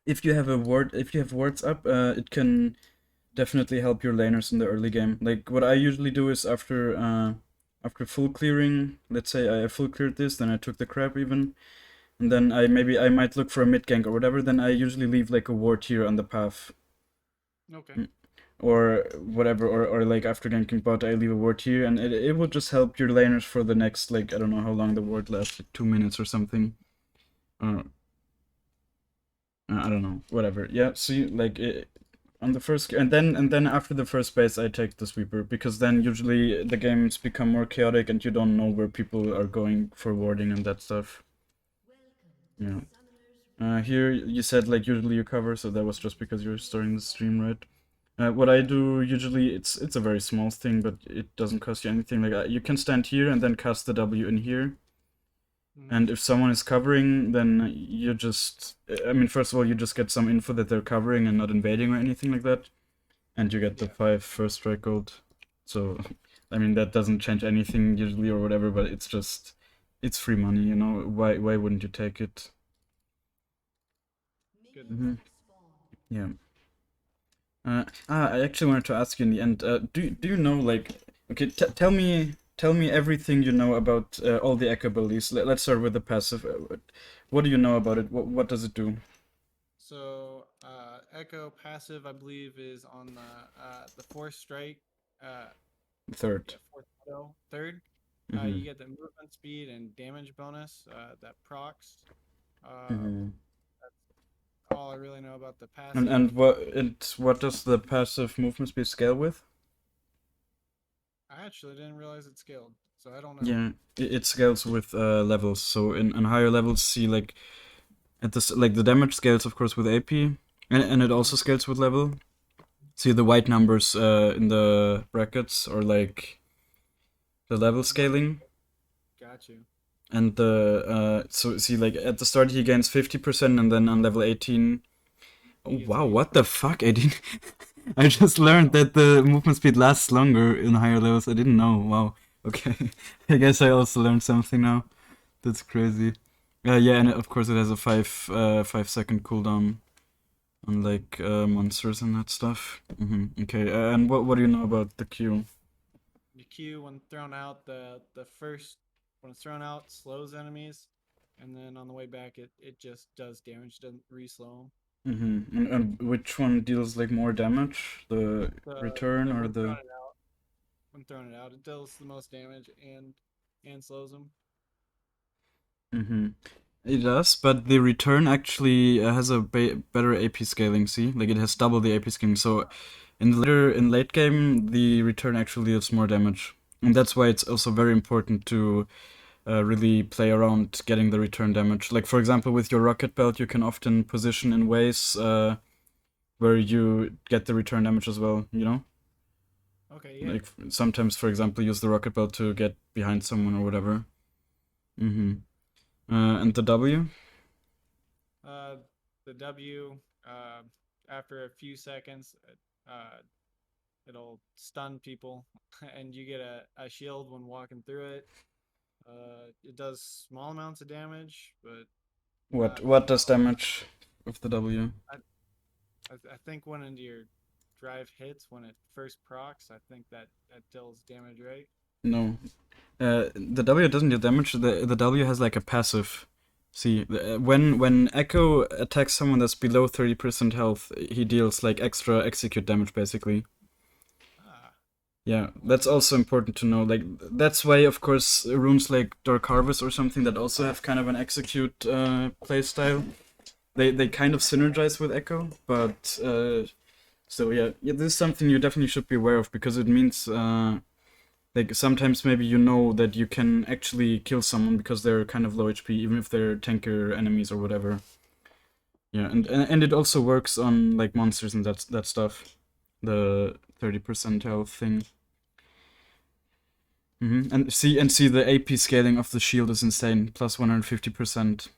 if you have wards up, it can definitely help your laners in the early game. Like, what I usually do is after full clearing, let's say I full cleared this, then I took the crab even, and then I might look for a mid gank or whatever. Then I usually leave like a ward here on the path, Okay. or whatever, or like after ganking bot, I leave a ward here, and it will just help your laners for the next, like, I don't know how long the ward lasts, like 2 minutes or something. Uh, I don't know, whatever. Yeah, so like on the first, and then after the first base, I take the sweeper, because then usually the games become more chaotic and you don't know where people are going for warding and that stuff. Yeah. Here you said like usually you cover, so that was just because you're starting the stream, right? What I Yeah. do usually, it's a very small thing, but it doesn't cost you anything. Like, you can stand here and then cast the W in here. Mhm. And if someone is covering, then you just, I mean, first of all, you just get some info that they're covering and not invading or anything like that. And you get the Yeah. 5 first strike gold. So, I mean, that doesn't change anything usually or whatever, but it's free money, you know? Why wouldn't you take it? Good to Hmm. know. Yeah. I actually wanted to ask you in the end. Do you know, like, okay, tell me everything you know about all the Ekko abilities. Let's start with the passive. What do you know about it? What does it do? So, Echo passive, I believe, is on the fourth strike. Uh, Third. yeah, fourth auto third. Mm-hmm. You get the movement speed and damage bonus that procs. Mm-hmm. That's all I really know about the And passive. what does the passive movement speed scale with? I actually didn't realize it scaled, so I don't know. Yeah, it scales with levels. So in higher levels, see like at this like the damage scales of course with AP, and it also Mhm. scales with level. See the white numbers in the brackets or like the level Right, scaling. got you. And the so see like at the start he gains 50% and then on level 18. Oh, He gets wow, 80. what the fuck? I didn't. I just learned that the movement speed lasts longer in higher levels. I didn't know. Wow. Okay. I guess I also learned something now. That's crazy. Yeah, and of course it has a 5 second cooldown on like monsters and that stuff. Okay. And what do you know about the Q? Your Q, when thrown out, the first when it's thrown out, slows enemies, and then on the way back, it just does damage, doesn't re-slow them. And which one deals like more damage? The return The or when the? thrown it out, it deals the most damage and slows them. Mm-hmm. It does, but the return actually has a better AP scaling. See, like it has double the AP scaling. So in late game, the return actually deals more damage, and that's why it's also very important to really play around getting the return damage. Like for example, with your rocket belt, you can often position in ways where you get the return damage as well. You know, Okay, yeah. like sometimes, for example, use the rocket belt to get behind someone or whatever. Mm-hmm. And the W. Uh, the W, after a few seconds, it'll stun people, and you get a shield when walking through it. It does small amounts of damage, but not What not does a lot. damage of the W? I, I think when into your drive hits when it first procs, I think that deals damage, right? No. The W doesn't do damage. The W has like a passive. See, when Ekko attacks someone that's below 30% health, he deals like extra execute damage basically. Ah, Yeah, that's okay. also important to know. Like that's why, of course, runes like Dark Harvest or something that also have kind of an execute playstyle. They kind of synergize with Ekko, but so yeah, this is something you definitely should be aware of because it means like sometimes maybe you know that you can actually kill someone because they're kind of low HP, even if they're tanker enemies or whatever. Yeah, and it also works on like monsters and that stuff. The 30% health thing. And see the AP scaling of the shield is insane, plus 150%.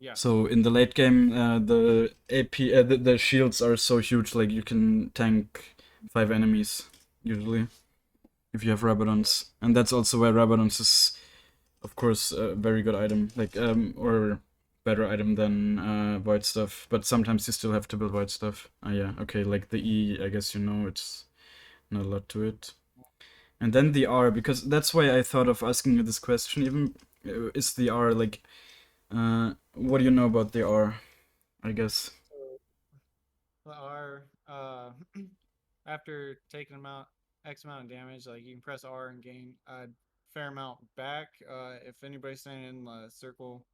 Yeah. So in the late game, the AP the shields are so huge, like you can tank 5 enemies usually if you have Rabadons, and that's also why Rabadons is, of course, a very good item, like or better item than Void stuff. But sometimes you still have to build Void stuff. Yeah, okay, like the E, I guess you know it's not a lot to it. And then the R, because that's why I thought of asking you this question. Even is the R like, what do you know about the R? I guess. So the R, after taking amount X amount of damage, like you can press R and gain a fair amount back. If anybody's standing in the circle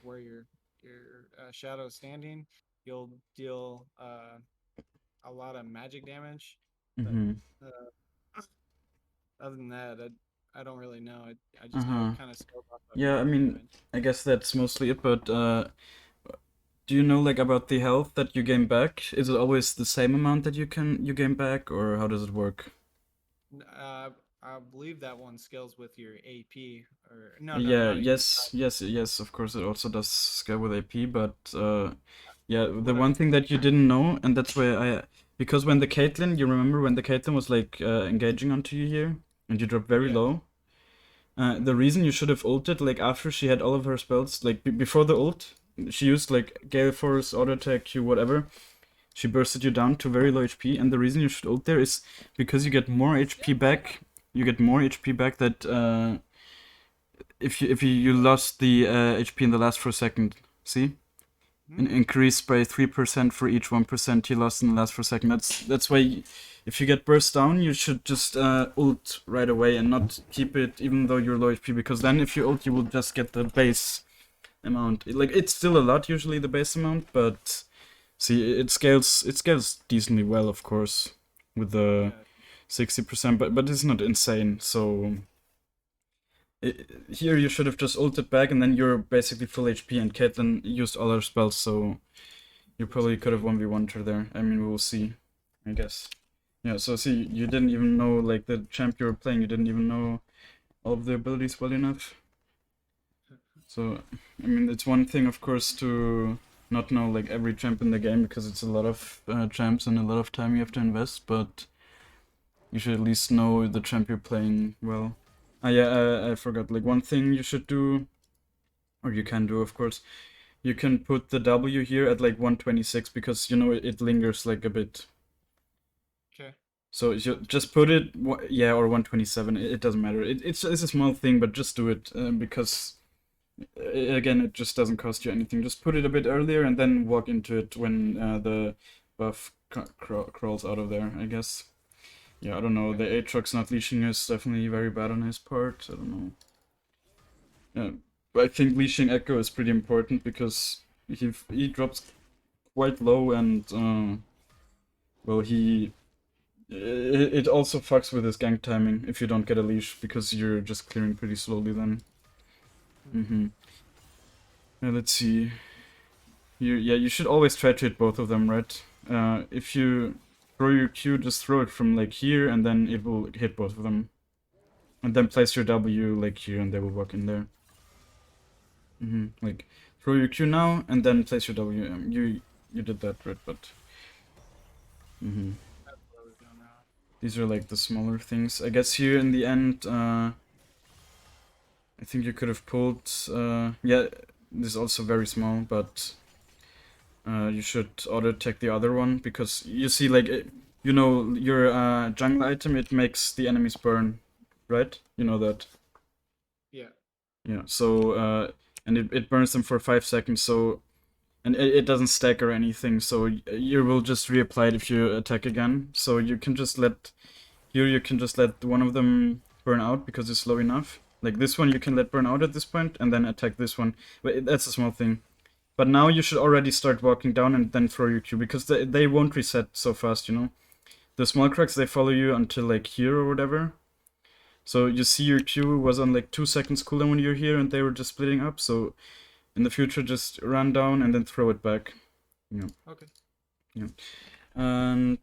where your shadow is standing, you'll deal a lot of magic damage. But Mm-hmm. uh, other than that, I don't really know. I Uh just know it huh. kind of scales off of Yeah, I magic mean, damage. I guess that's mostly it. But do you know like about the health that you gain back? Is it always the same amount that you gain back, or how does it work? I believe that one scales with your AP, or no, Yeah, not even. yes, of course it also does scale with AP, but yeah, the What I one thing that you didn't know, and that's why because when the Caitlyn, you remember when the Caitlyn was like engaging onto you here, and you dropped very yeah. low, the reason you should have ulted, like after she had all of her spells, like before the ult, she used like Gale Force, Auto Attack, Q, whatever, she bursted you down to very low HP, and the reason you should ult there is because you get more HP back, you get more HP back that if you lost the HP in the last 4 seconds, see, Hmm. increased by 3% for each 1% you lost in the last 4 seconds. That's why if you get burst down, you should just ult right away and not keep it even though you're low HP, because then if you ult, you will just get the base amount. Like, it's still a lot usually, the base amount, but see, it scales decently well, of course, with the Yeah. 60%, but it's not insane. So here you should have just ulted back, and then you're basically full HP, and Caitlyn used all her spells, so you probably could have 1v1'd her there. I mean, we'll see, I guess. Yeah, so see, you didn't even know, like, the champ you were playing, you didn't even know all of the abilities well enough. So, I mean, it's one thing, of course, to not know, like, every champ in the game, because it's a lot of champs and a lot of time you have to invest, but you should at least know the champ you're playing well. Ah, yeah, I forgot, like, one thing you should do, or you can do, of course, you can put the W here at, like, 126, because, you know, it lingers, like, a bit. Okay. So you just put it, yeah, or 127, it doesn't matter. It's a small thing, but just do it, because again, it just doesn't cost you anything. Just put it a bit earlier and then walk into it when the buff crawls out of there, I guess. Yeah, I don't know. The Aatrox not leashing is definitely very bad on his part. I don't know. Yeah, but I think leashing Ekko is pretty important because he drops quite low, and well, it also fucks with his gank timing if you don't get a leash, because you're just clearing pretty slowly then. Yeah, let's see. You should always try to hit both of them, right? If you throw your Q, just throw it from like here, and then it will hit both of them. And then place your W like here, and they will walk in there. Like, throw your Q now, and then place your W. You did that, right? But That's what I was doing now. these are like the smaller things. I guess here in the end, I think you could have pulled. Yeah, this is also very small, but you should auto attack the other one, because you see, like, you know, your jungle item, it makes the enemies burn, right? You know that. Yeah. Yeah. So and it burns them for 5 seconds. So, and it doesn't stack or anything. So you will just reapply it if you attack again. So you can just let one of them burn out because it's low enough. Like this one you can let burn out at this point and then attack this one. But that's a small thing. But now you should already start walking down and then throw your Q, because they won't reset so fast, you know? The small cracks, they follow you until like here or whatever. So you see your Q was on like 2 seconds cooldown when you're here, and they were just splitting up. So in the future, just run down and then throw it back. Yeah. Okay. Yeah. And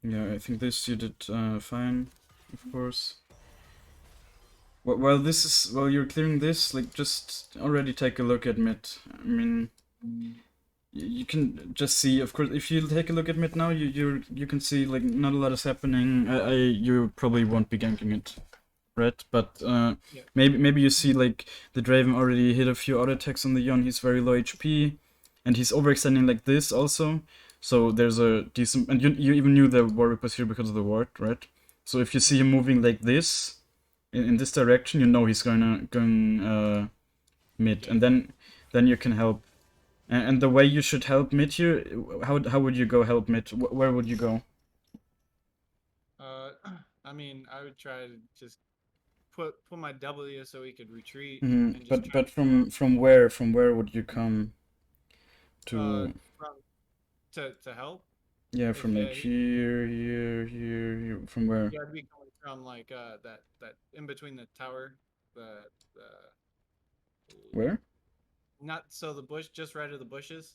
yeah, I think this you did fine, of course. While you're clearing this, like, just already take a look at mid. I mean, you can just see, of course, if you take a look at mid now, you can see, like, not a lot is happening. You probably won't be ganking it, right? But maybe you see, like, the Draven already hit a few auto attacks on the Yon. He's very low HP, and he's overextending like this also. So there's a decent, and you even knew the Warwick was here because of the ward, right? So if you see him moving like this, in this direction, you know he's going mid, and then you can help. And the way you should help mid here, how would you go help mid? Where would you go? I mean, I would try to just put my W so he could retreat. Mm-hmm. And just But from where would you come to? To help. Yeah, from like here. From where? Yeah, I'd be coming from like that in between the tower, the Where? not so the bush just right of the bushes.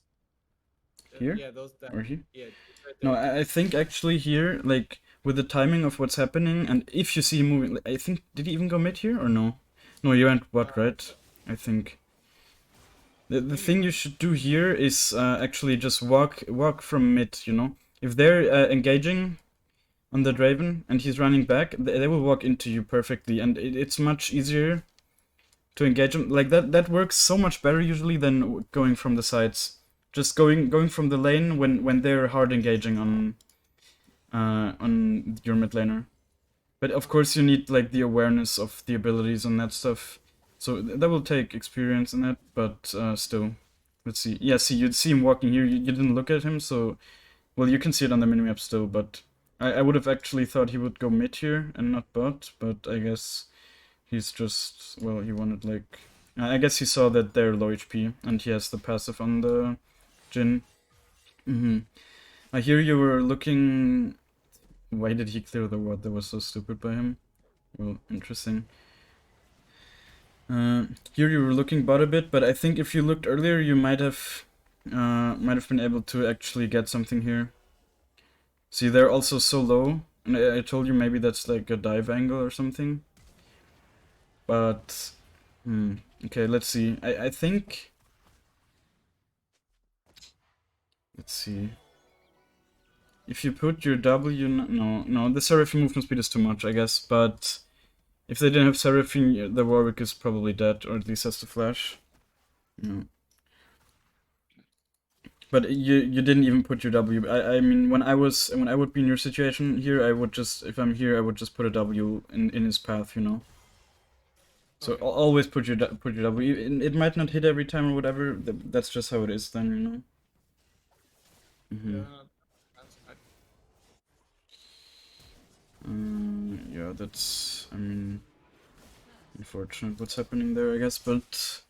Here? Yeah, those that. Or here? Yeah, right No, there. I think actually here, like, with the timing of what's happening, and if you see him moving, I think, did he even go mid here or no? No, you went what, right? I think. The thing you should do here is actually just walk from mid, you know? If they're engaging on the Draven and he's running back, they will walk into you perfectly, and it's much easier to engage them. Like, that works so much better usually than going from the sides. Just going from the lane when they're hard engaging on your mid laner. But of course you need, like, the awareness of the abilities and that stuff. So that will take experience in that, but still. Let's see. Yeah, see, you'd see him walking here. You didn't look at him, so... Well, you can see it on the minimap still, but I would have actually thought he would go mid here and not bot, but I guess he's just, well, he wanted like... I guess he saw that they're low HP and he has the passive on the Jhin. I hear you were looking... Why did he clear the ward? That was so stupid by him. Well, interesting. Here you were looking bot a bit, but I think if you looked earlier, you might have been able to actually get something here. See, they're also so low, and I told you maybe that's like a dive angle or something. But, okay, let's see. I think... Let's see. If you put your W... No, the Seraphine movement speed is too much, I guess, but... If they didn't have Seraphine, the Warwick is probably dead, or at least has to flash. No. But you didn't even put your W. I mean, when I would be in your situation here, I would just, if I'm here, I would just put a W in his path, you know. So Okay. always put your W. It might not hit every time or whatever. That's just how it is then, you know. Yeah, I, Yeah, that's, I mean, unfortunate what's happening there, I guess, but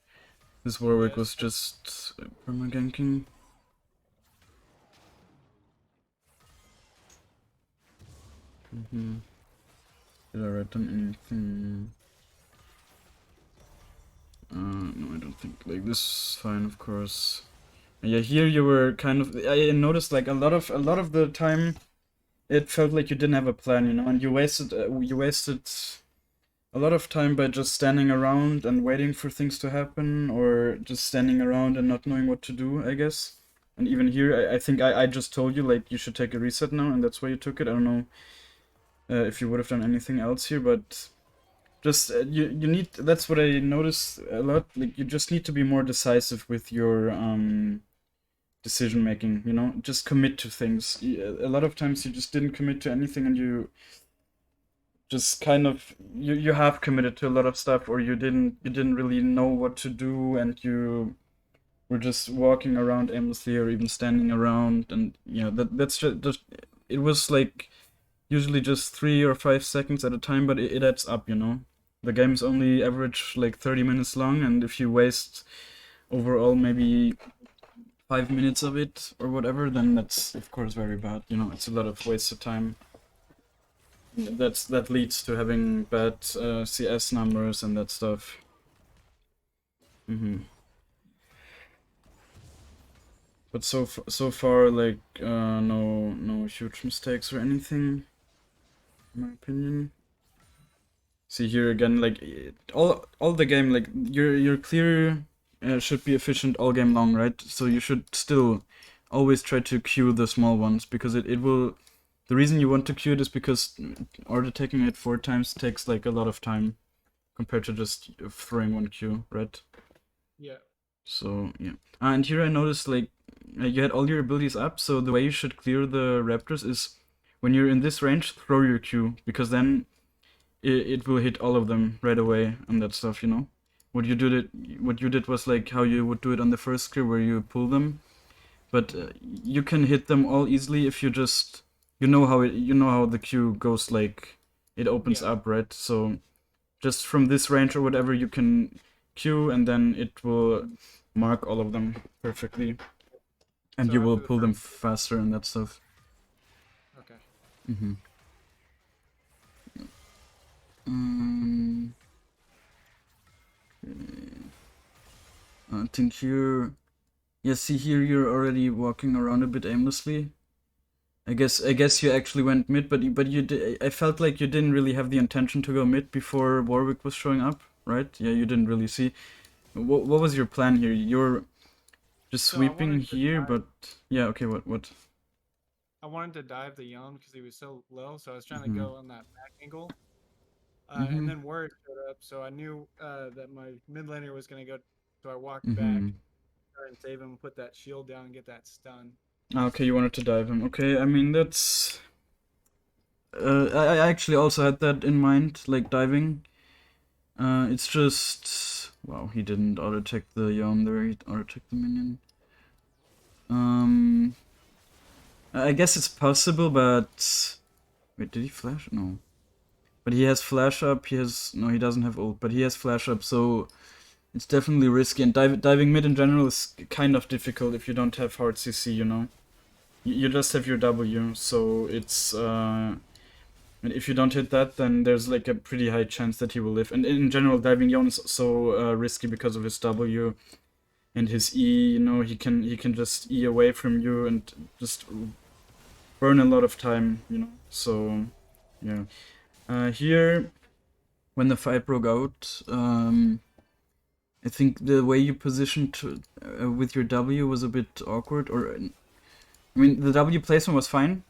this Warwick was just perma-ganking. Did I write down anything? No, I don't think. Like, this is fine, of course. Yeah, here you were kind of... I noticed, like, a lot of the time, it felt like you didn't have a plan, you know, and you wasted a lot of time by just standing around and waiting for things to happen, or just standing around and not knowing what to do, I guess. And even here, I think I just told you, like, you should take a reset now, and that's why you took it. I don't know if you would have done anything else here, but just you need... That's what I noticed a lot. Like, you just need to be more decisive with your decision making. You know, just commit to things. A lot of times you just didn't commit to anything, and you just kind of you have committed to a lot of stuff, or you didn't really know what to do, and you were just walking around aimlessly or even standing around, and that's just it was like usually just 3 or 5 seconds at a time, but it adds up, you know. The game's only average like 30 minutes long, and if you waste overall maybe 5 minutes of it or whatever, then that's of course very bad, you know. It's a lot of wasted time. That leads to having bad CS numbers and that stuff. But so far, like, no huge mistakes or anything, in my opinion. See here again, like, all the game, like, your clear should be efficient all game long, right? So you should still always try to queue the small ones, because it will... The reason you want to queue it is because order taking it 4 times takes like a lot of time compared to just throwing one Q, right? yeah. So yeah. And here I noticed, like, you had all your abilities up, so the way you should clear the raptors is when you're in this range, throw your Q, because then it will hit all of them right away and that stuff, you know? What you did was like how you would do it on the first clear, where you pull them, but you can hit them all easily if you just... You know how the Q goes, like, it opens up, right? So just from this range or whatever, you can Q, and then it will mark all of them perfectly. And So you will after the pull them faster and that stuff. Okay. I think here... Yeah, see here you're already walking around a bit aimlessly. I guess you actually went mid, but you did... I felt like you didn't really have the intention to go mid before Warwick was showing up, right? Yeah, you didn't really see. What was your plan here? You're just sweeping here, but... Yeah, okay, what? I wanted to dive the Yum because he was so low, so I was trying to go on that back angle. And then Warwick showed up, so I knew that my mid laner was going to go, so I walked back, try and save him, put that shield down, and get that stun. Okay, you wanted to dive him. Okay, I mean, that's... I actually also had that in mind, like diving. It's just... Wow, he didn't auto-attack the Yone there, he auto-attacked the minion. I guess it's possible, but Wait, did he flash? No. But he has flash up, he has... No, he doesn't have ult, but he has flash up, so... It's definitely risky, and diving mid in general is kind of difficult if you don't have hard CC, you know? You just have your W, so it's... And if you don't hit that, then there's like a pretty high chance that he will live. And in general, diving Yon is so risky because of his W and his E, you know, he can just E away from you and just burn a lot of time, you know? So, yeah. Here, when the fight broke out, I think the way you positioned with your W was a bit awkward, or... I mean, the W placement was fine,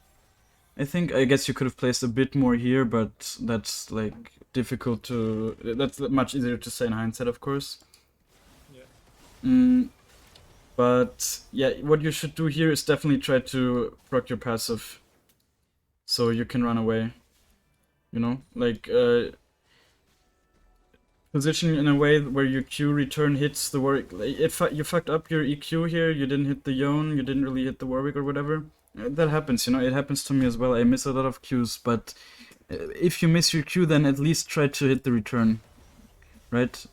I think. I guess you could have placed a bit more here, but that's, like, difficult to... That's much easier to say in hindsight, of course. Yeah. But, yeah, what you should do here is definitely try to proc your passive, so you can run away. You know? Like, position in a way where your Q return hits the Warwick. Like, you fucked up your EQ here, you didn't hit the Yone, you didn't really hit the Warwick or whatever. That happens, you know, it happens to me as well. I miss a lot of Qs, but if you miss your Q, then at least try to hit the return, right?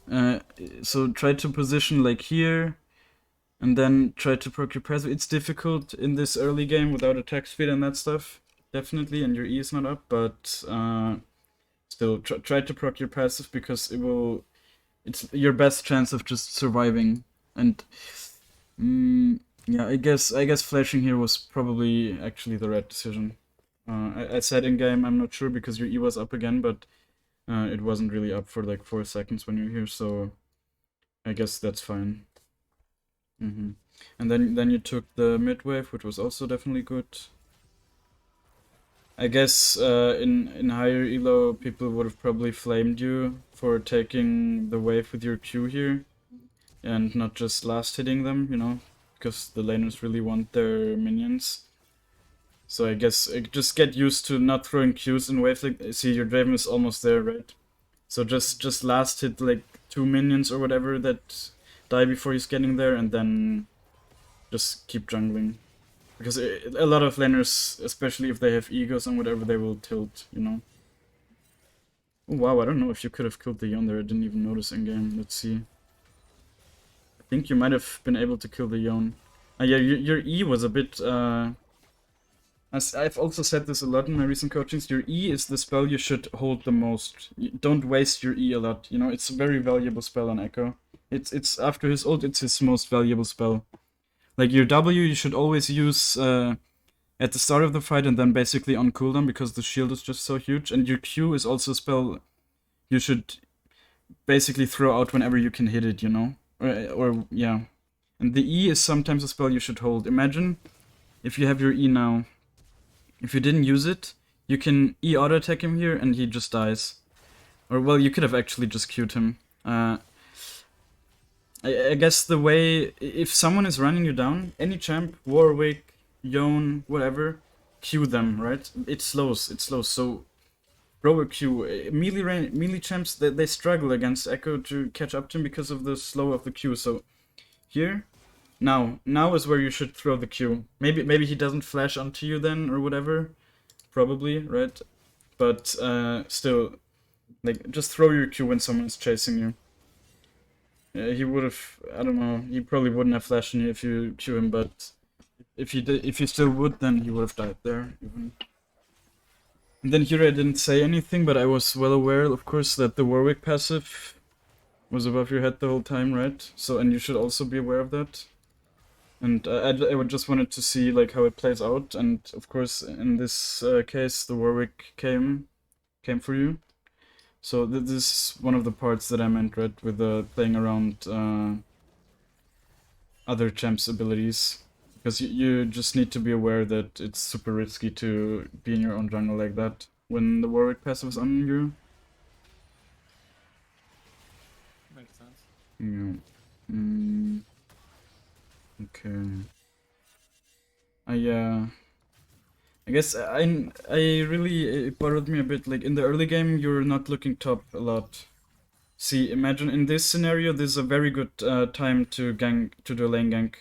So try to position like here, and then try to proc your passive. It's difficult in this early game without attack speed and that stuff, definitely, and your E is not up, but still try to proc your passive because it's your best chance of just surviving. And yeah, I guess flashing here was probably actually the right decision. I said in game I'm not sure because your E was up again, but it wasn't really up for like 4 seconds when you're here, so I guess that's fine. And then you took the mid wave, which was also definitely good. I guess in higher elo, people would have probably flamed you for taking the wave with your Q here, and not just last hitting them, you know, because the laners really want their minions. So I guess just get used to not throwing Qs in waves. Like, see, your Draven is almost there, right? So just last hit like 2 minions or whatever that die before he's getting there, and then just keep jungling. Because a lot of laners, especially if they have egos and whatever, they will tilt, you know. Oh, wow, I don't know if you could have killed the Yon there. I didn't even notice in game. Let's see. I think you might have been able to kill the Yon. Yeah, your E was a bit... As I've also said this a lot in my recent coachings, your E is the spell you should hold the most. Don't waste your E a lot, you know. It's a very valuable spell on Ekko. It's after his ult, it's his most valuable spell. Like, your W you should always use at the start of the fight and then basically on cooldown because the shield is just so huge. And your Q is also a spell you should basically throw out whenever you can hit it, you know? Or yeah. And the E is sometimes a spell you should hold. Imagine if you have your E now. If you didn't use it, you can E auto attack him here and he just dies. Or, well, you could have actually just Q'd him. I guess the way, if someone is running you down, any champ, Warwick, Yone, whatever, Q them, right? It slows, so throw a Q. Melee champs, they struggle against Ekko to catch up to him because of the slow of the Q, so here, now is where you should throw the Q. Maybe he doesn't flash onto you then, or whatever, probably, right? But still, like, just throw your Q when someone is chasing you. He would have, I don't know, he probably wouldn't have flashed on you if you Q him, but if you still would, then he would have died there, even. And then here I didn't say anything, but I was well aware, of course, that the Warwick passive was above your head the whole time, right? So, and you should also be aware of that. And I would just wanted to see, like, how it plays out, and of course, in this case, the Warwick came for you. So this is one of the parts that I meant, right, with playing around other champs' abilities. Because you just need to be aware that it's super risky to be in your own jungle like that when the Warwick passive is on you. Makes sense. Yeah. Okay. I guess I really, it bothered me a bit, like in the early game you're not looking top a lot. See, imagine in this scenario this is a very good time to do a lane gank.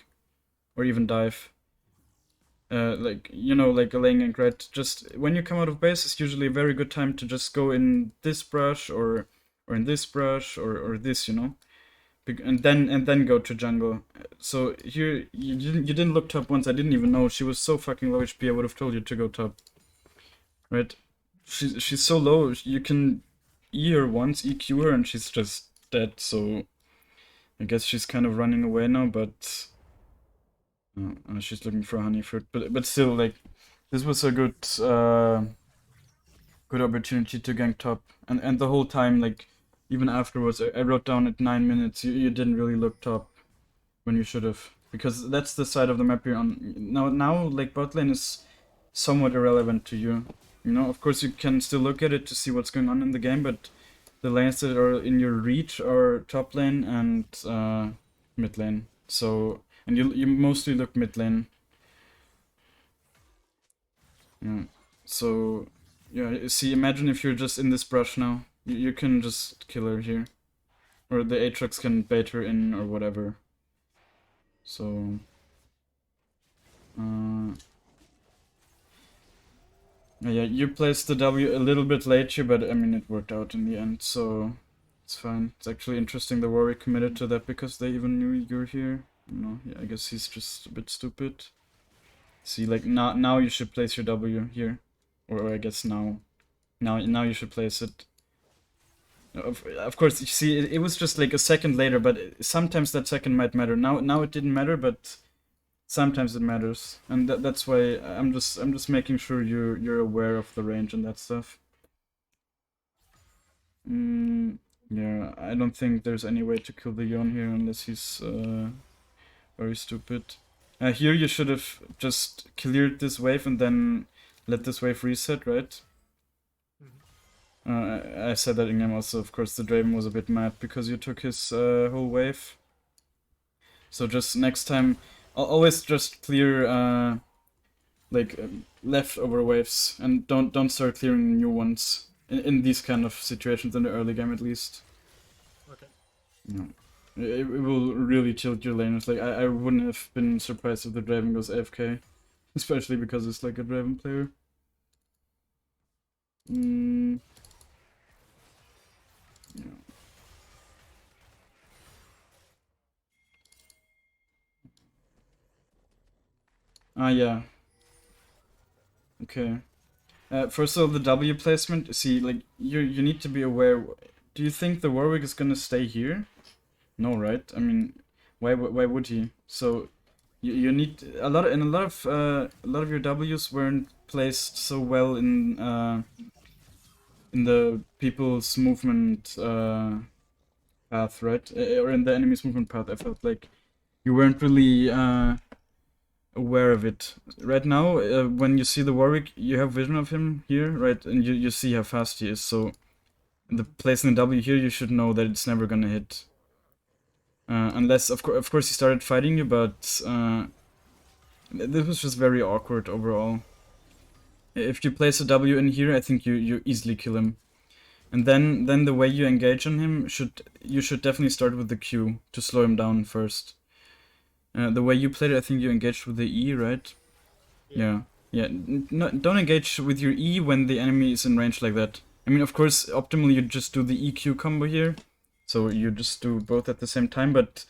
Or even dive. like you know, like a lane gank, right? Just when you come out of base, it's usually a very good time to just go in this brush or in this brush or this, you know, and then go to jungle. So here you didn't look top once. I didn't even know she was so fucking low HP. I would have told you to go top, right? She's so low. You can E her once, EQ her, and she's just dead. So I guess she's kind of running away now, but she's looking for honey fruit. But still, like, this was a good opportunity to gank top, and the whole time, like, even afterwards, I wrote down at 9 minutes, you didn't really look top when you should have, because that's the side of the map you're on. Now, like, bot lane is somewhat irrelevant to you. You know, of course, you can still look at it to see what's going on in the game, but the lanes that are in your reach are top lane and mid lane. So, and you mostly look mid lane. Yeah. So, yeah, see, imagine if you're just in this brush now. You can just kill her here. Or the Aatrox can bait her in or whatever. So... yeah, you placed the W a little bit late here, but I mean, it worked out in the end, so it's fine. It's actually interesting the Warwick committed to that because they even knew you're here. No, yeah, I guess he's just a bit stupid. See, like, now you should place your W here. Or I guess now you should place it. Of course, you see, it was just like a second later, but sometimes that second might matter. Now it didn't matter, but sometimes it matters, and that's why I'm just making sure you're aware of the range and that stuff. Yeah, I don't think there's any way to kill the Yon here unless he's very stupid. Here you should have just cleared this wave and then let this wave reset, right? I said that in game also. Of course, the Draven was a bit mad because you took his whole wave. So just next time, always just clear like leftover waves and don't start clearing new ones in these kind of situations in the early game at least. Okay. No. It will really tilt your laners. Like I wouldn't have been surprised if the Draven goes AFK, especially because it's like a Draven player. Yeah. Yeah. Okay. First of all, the W placement. See, like you need to be aware. Do you think the Warwick is gonna stay here? No, right? I mean, why would he? So you need a lot of your W's weren't placed so well in the people's movement path, right? Or in the enemy's movement path. I felt like you weren't really aware of it. Right now, when you see the Warwick, you have vision of him here, right? And you see how fast he is. So the placing the W here, you should know that it's never gonna hit. Unless, of course, he started fighting you, but this was just very awkward overall. If you place a W in here, I think you easily kill him. And then the way you engage on him you should definitely start with the Q to slow him down first. The way you played it, I think you engaged with the E, right? Yeah. No, don't engage with your E when the enemy is in range like that. I mean, of course, optimally you just do the EQ combo here. So you just do both at the same time, but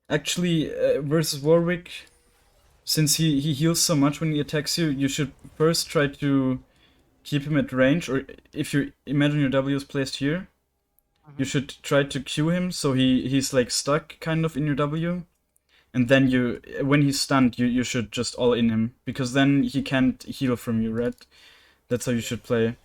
actually, versus Warwick, since he heals so much when he attacks you, you should first try to keep him at range, or if you imagine your W is placed here, you should try to Q him so he's like stuck kind of in your W. And then when he's stunned, you should just all in him, because then he can't heal from you, right? That's how you should play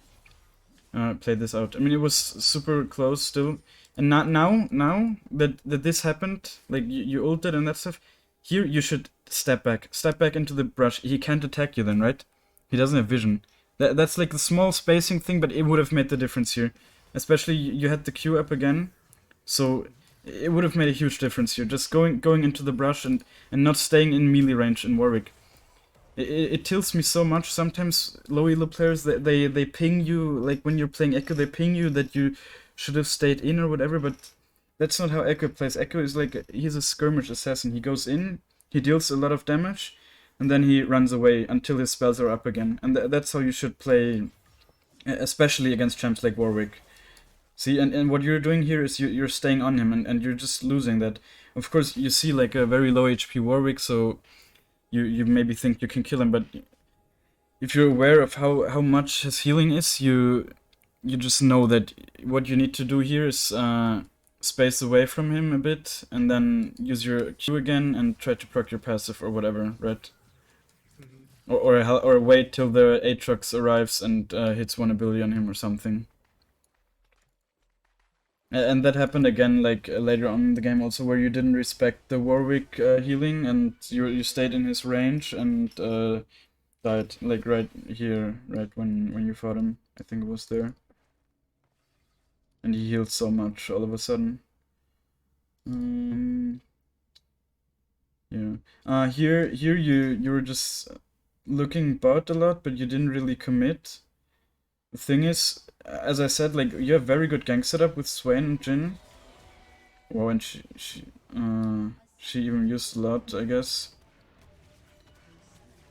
this out. I mean, it was super close still, and now that this happened, like you ulted and that stuff, here you should step back into the brush. He can't attack you then, right? He doesn't have vision. That's like the small spacing thing, but it would have made the difference here. Especially you had the Q up again, so it would have made a huge difference here. Just going into the brush and not staying in melee range in Warwick. It tilts me so much. Sometimes low elo players they ping you, like when you're playing Ekko, they ping you that you should have stayed in or whatever, but that's not how Ekko plays. Ekko is like, he's a skirmish assassin. He goes in, he deals a lot of damage, and then he runs away until his spells are up again. And that's how you should play, especially against champs like Warwick. See, and what you're doing here is you're staying on him, and you're just losing that. Of course, you see like a very low HP Warwick, so you maybe think you can kill him, but if you're aware of how much his healing is, you just know that what you need to do here is space away from him a bit, and then use your Q again and try to proc your passive or whatever, right? Mm-hmm. Or wait till the Aatrox arrives and hits one ability on him or something. And that happened again, like later on in the game, also where you didn't respect the Warwick healing, and you stayed in his range and died, like right here, right when you fought him. I think it was there. And he healed so much all of a sudden. Yeah. Here you were just looking bot a lot, but you didn't really commit. The thing is, as I said, like you have very good gank setup with Swain and Jhin. Wow, and she even used a lot, I guess.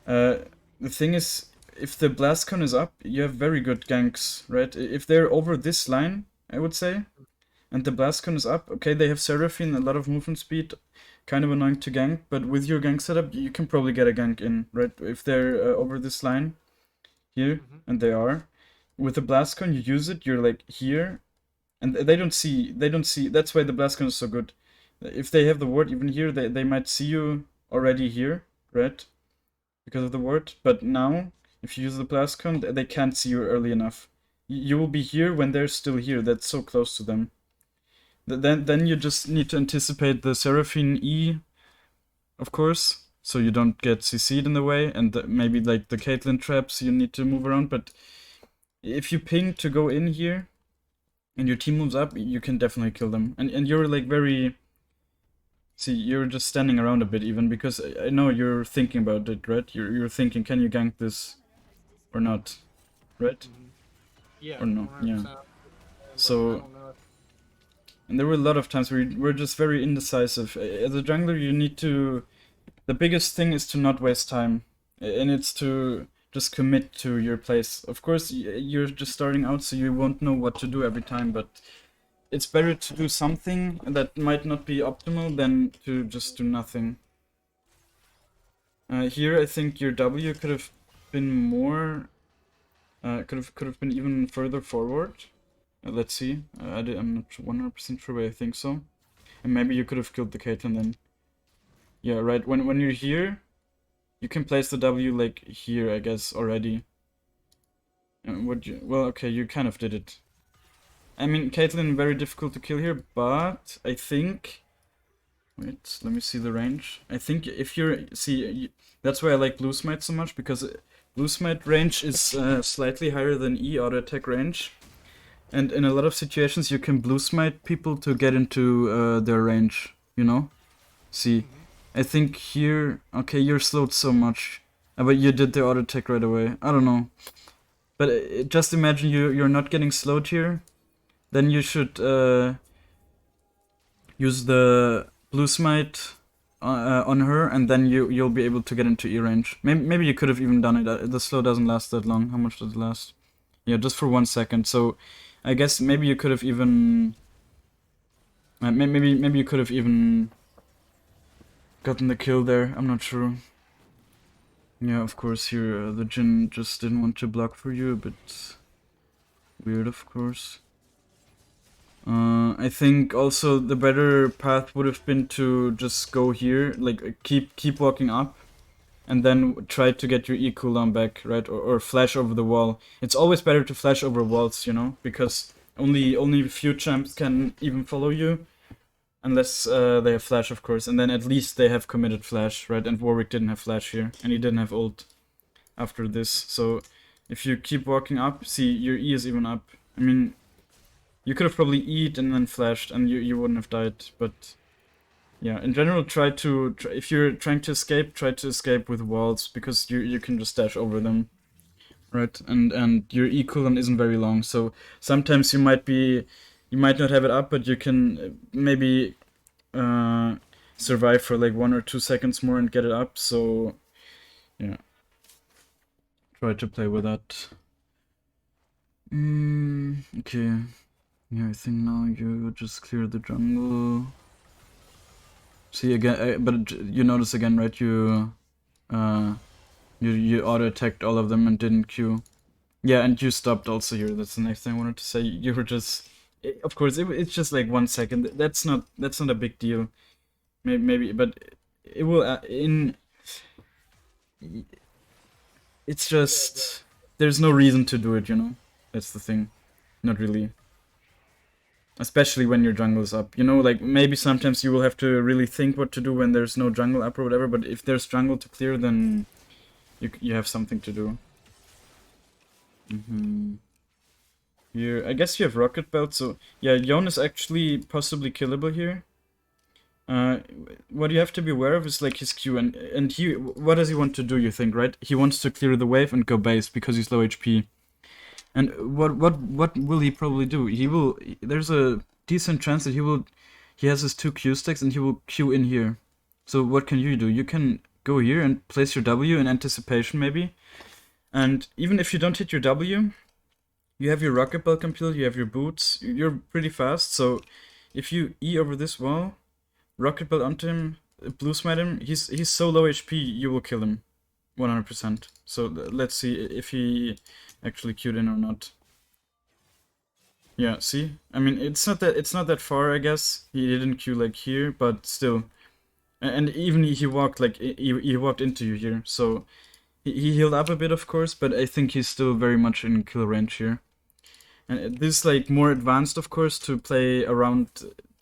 The thing is, if the Blastcon is up, you have very good ganks, right? If they're over this line, I would say, and the Blastcon is up, okay, they have Seraphine, a lot of movement speed, kind of annoying to gank, but with your gank setup, you can probably get a gank in, right? If they're over this line here, and they are. With the Blastcon, you use it, you're like here, and they don't see, that's why the Blastcon is so good. If they have the ward even here, they might see you already here, right? Because of the ward, but now, if you use the Blastcon, they can't see you early enough. You will be here when they're still here, that's so close to them. Then you just need to anticipate the Seraphine E, of course, so you don't get CC'd in the way, and maybe like the Caitlyn traps you need to move around, but if you ping to go in here, and your team moves up, you can definitely kill them. And you're like very... See, you're just standing around a bit even, because I know you're thinking about it, right? You're thinking, can you gank this or not, right? Yeah. Or no, 100%. yeah. So... I don't know. And there were a lot of times where we're just very indecisive. As a jungler, you need to... The biggest thing is to not waste time. And it's to just commit to your place. Of course, you're just starting out, so you won't know what to do every time, but it's better to do something that might not be optimal than to just do nothing. Here, I think your W could have been more... could have been even further forward. Let's see. I'm not 100% sure, but I think so. And maybe you could have killed the Caitlyn then. Yeah, right. When you're here, you can place the W like here, I guess, already. Would you? Well, okay, you kind of did it. I mean, Caitlyn very difficult to kill here, but I think... Wait, let me see the range. I think if you're... See, that's why I like Blue Smite so much, because Blue Smite range is slightly higher than E auto attack range. And in a lot of situations, you can Blue Smite people to get into their range, you know? See, I think here... Okay, you're slowed so much. But you did the auto attack right away. I don't know. But just imagine you're not getting slowed here. Then you should use the Blue Smite on her, and then you'll be able to get into E range. Maybe you could have even done it. The slow doesn't last that long. How much does it last? Yeah, just for 1 second. So I guess maybe you could have even maybe you could have even gotten the kill there. I'm not sure. Yeah, of course here the Jhin just didn't want to block for you, but weird, of course. I think also the better path would have been to just go here, like keep walking up, and then try to get your E cooldown back, right? Or flash over the wall. It's always better to flash over walls, you know, because only a few champs can even follow you, unless they have flash, of course, and then at least they have committed flash, right? And Warwick didn't have flash here, and he didn't have ult after this, so if you keep walking up, see, your E is even up. I mean, you could have probably E'd and then flashed, and you wouldn't have died, but yeah, in general, if you're trying to escape, try to escape with walls, because you can just dash over them, right? And your E cooldown isn't very long, so sometimes you might not have it up, but you can maybe survive for like 1 or 2 seconds more and get it up. So yeah, try to play with that. Okay. Yeah, I think now you just clear the jungle. See again, but you notice again, right? You auto attacked all of them and didn't queue. Yeah, and you stopped also here. That's the next thing I wanted to say. You were just, of course, it's just like 1 second. That's not a big deal. Maybe, but it will in. It's just there's no reason to do it, you know. That's the thing. Not really. Especially when your jungle is up. You know, like maybe sometimes you will have to really think what to do when there's no jungle up or whatever. But if there's jungle to clear, then you have something to do. Here, I guess you have Rocket Belt, so yeah, Yon is actually possibly killable here. Uh, what you have to be aware of is like his Q, and he, what does he want to do? You think, right? He wants to clear the wave and go base because he's low HP. And what will he probably do? He will. There's a decent chance that he has his 2 Q stacks and he will Q in here. So what can you do? You can go here and place your W in anticipation maybe. And even if you don't hit your W, you have your Rocket Belt completed, you have your boots, you're pretty fast, so if you E over this wall, Rocket Belt onto him, Blue Smite him, he's so low HP, you will kill him. 100%. So let's see if he actually queued in or not. Yeah, see? I mean, it's not that far, I guess. He didn't queue like here, but still. And even he walked like he walked into you here, so he healed up a bit, of course, but I think he's still very much in kill range here. And this is like more advanced, of course, to play around,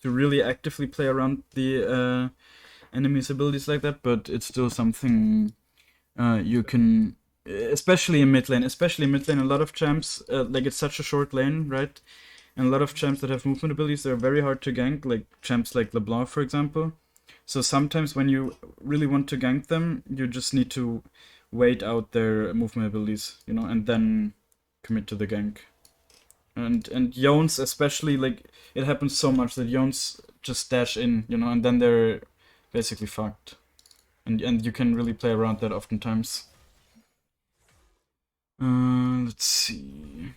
to really actively play around the enemy's abilities like that, but it's still something you can, especially in mid lane. Especially in mid lane, a lot of champs, like it's such a short lane, right? And a lot of champs that have movement abilities, they're very hard to gank, like champs like LeBlanc, for example. So sometimes when you really want to gank them, you just need to wait out their movement abilities, you know, and then commit to the gank. And Yons especially, like, it happens so much that Yons just dash in, you know, and then they're basically fucked. And you can really play around that oftentimes. Let's see.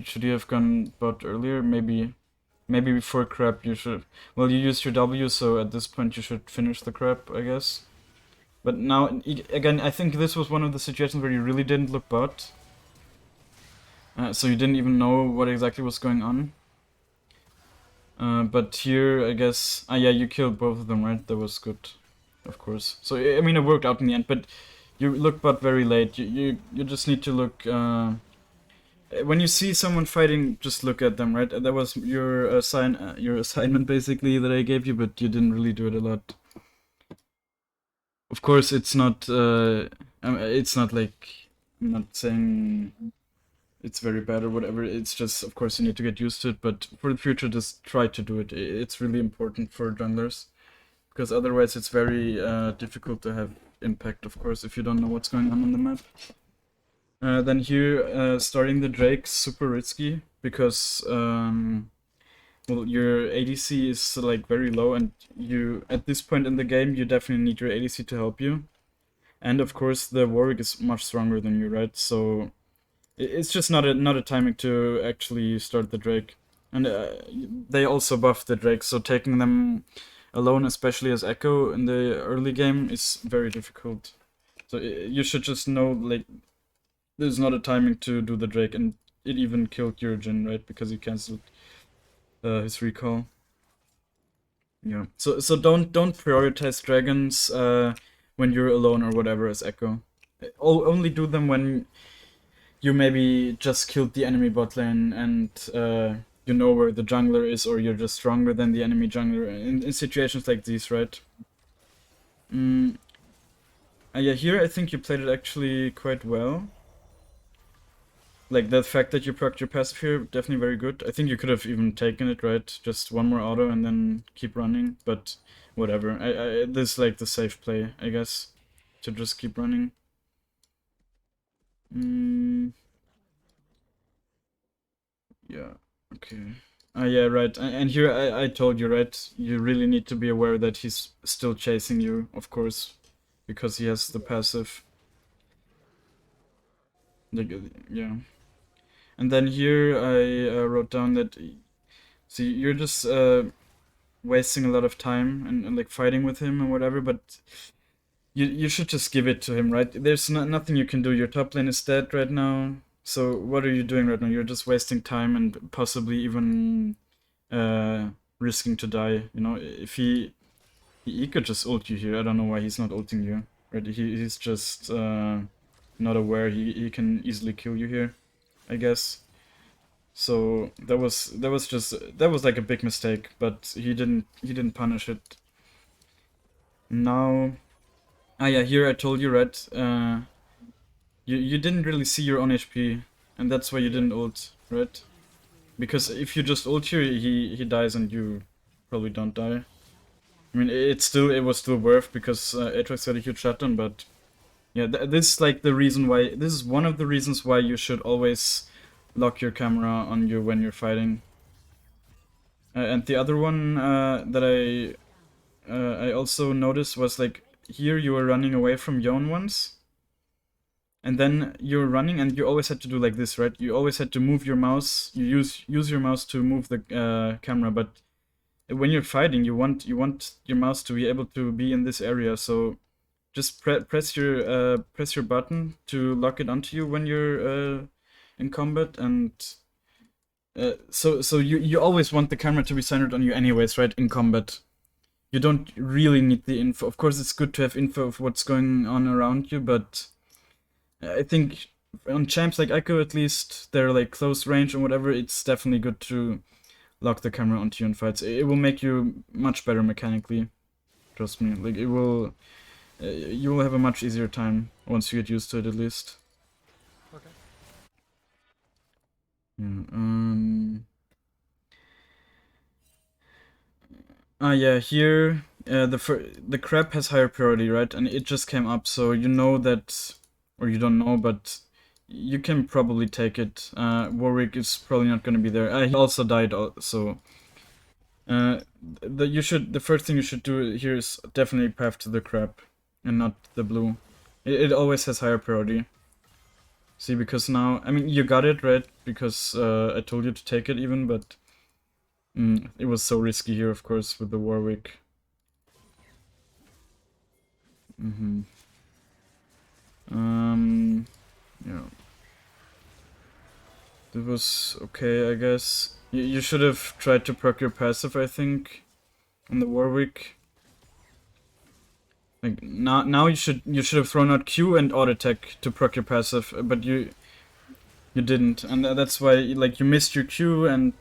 Should you have gone bot earlier? Maybe before crap you should. Well, you used your W, so at this point you should finish the crap, I guess. But now, again, I think this was one of the situations where you really didn't look bot. So you didn't even know what exactly was going on. But here, I guess... yeah, you killed both of them, right? That was good, of course. So, I mean, it worked out in the end, but you look bot very late. You just need to look... when you see someone fighting, just look at them, right? That was your assignment, basically, that I gave you, but you didn't really do it a lot. Of course, it's not like... I'm not saying it's very bad or whatever. It's just, of course, you need to get used to it, but for the future, just try to do it. It's really important for junglers, because otherwise it's very difficult to have impact, of course, if you don't know what's going on the map. Then here, starting the Drake's super risky, because well, your ADC is like very low, and you, at this point in the game, you definitely need your ADC to help you. And of course, the Warwick is much stronger than you, right? So it's just not a timing to actually start the Drake. And they also buffed the Drake, so taking them alone, especially as Ekko in the early game, is very difficult. So you should just know, like, there's not a timing to do the Drake, and it even killed Yurgen, right? Because he cancelled his recall. Yeah. So don't prioritize dragons when you're alone or whatever as Ekko. Only do them when you maybe just killed the enemy bot lane and you know where the jungler is, or you're just stronger than the enemy jungler in situations like these, right? Yeah, here I think you played it actually quite well. Like, the fact that you procced your passive here, definitely very good. I think you could have even taken it, right? Just one more auto and then keep running, but whatever. This is like the safe play, I guess, to just keep running. Yeah, okay. Yeah, right. And here I told you, right? You really need to be aware that he's still chasing you, of course, because he has the Yeah. passive. Like, yeah. And then here I wrote down that, see, you're just wasting a lot of time and like fighting with him and whatever, but you should just give it to him, right? There's nothing you can do. Your top lane is dead right now. So what are you doing right now? You're just wasting time and possibly even risking to die. You know, if he could just ult you here. I don't know why he's not ulting you. Right? He's just not aware. He can easily kill you here, I guess. So that was like a big mistake, but he didn't punish it. Now, yeah, here I told you, right? You didn't really see your own HP, and that's why you Yeah. didn't ult, right? Because if you just ult here, he dies and you probably don't die. I mean, it was still worth because Aatrox had a huge shutdown, but yeah, this is like the reason why. This is one of the reasons why you should always lock your camera on you when you're fighting. And the other one that I also noticed was like here you were running away from Yone once, and then you're running and you always had to do like this, right? You always had to move your mouse. You use your mouse to move the camera, but when you're fighting, you want your mouse to be able to be in this area. So just press your button to lock it onto you when you're in combat, and so you always want the camera to be centered on you anyways, right? In combat, you don't really need the info. Of course, it's good to have info of what's going on around you, but I think on champs like Ekko, at least they're like close range and whatever. It's definitely good to lock the camera onto you in fights. It will make you much better mechanically. Trust me. Like it will. You will have a much easier time once you get used to it, at least. Okay. Yeah. Yeah. Here, the crab has higher priority, right? And it just came up, so you know that, or you don't know, but you can probably take it. Warwick is probably not going to be there. He also died, so. The first thing you should do here is definitely path to the crab, and not the blue. It always has higher priority. See, because now, I mean, you got it, right? Because I told you to take it even, but it was so risky here, of course, with the Warwick. Yeah. That was okay, I guess. You should have tried to proc your passive, I think, on the Warwick. Like now you should have thrown out Q and auto attack to proc your passive, but you didn't, and that's why like you missed your Q and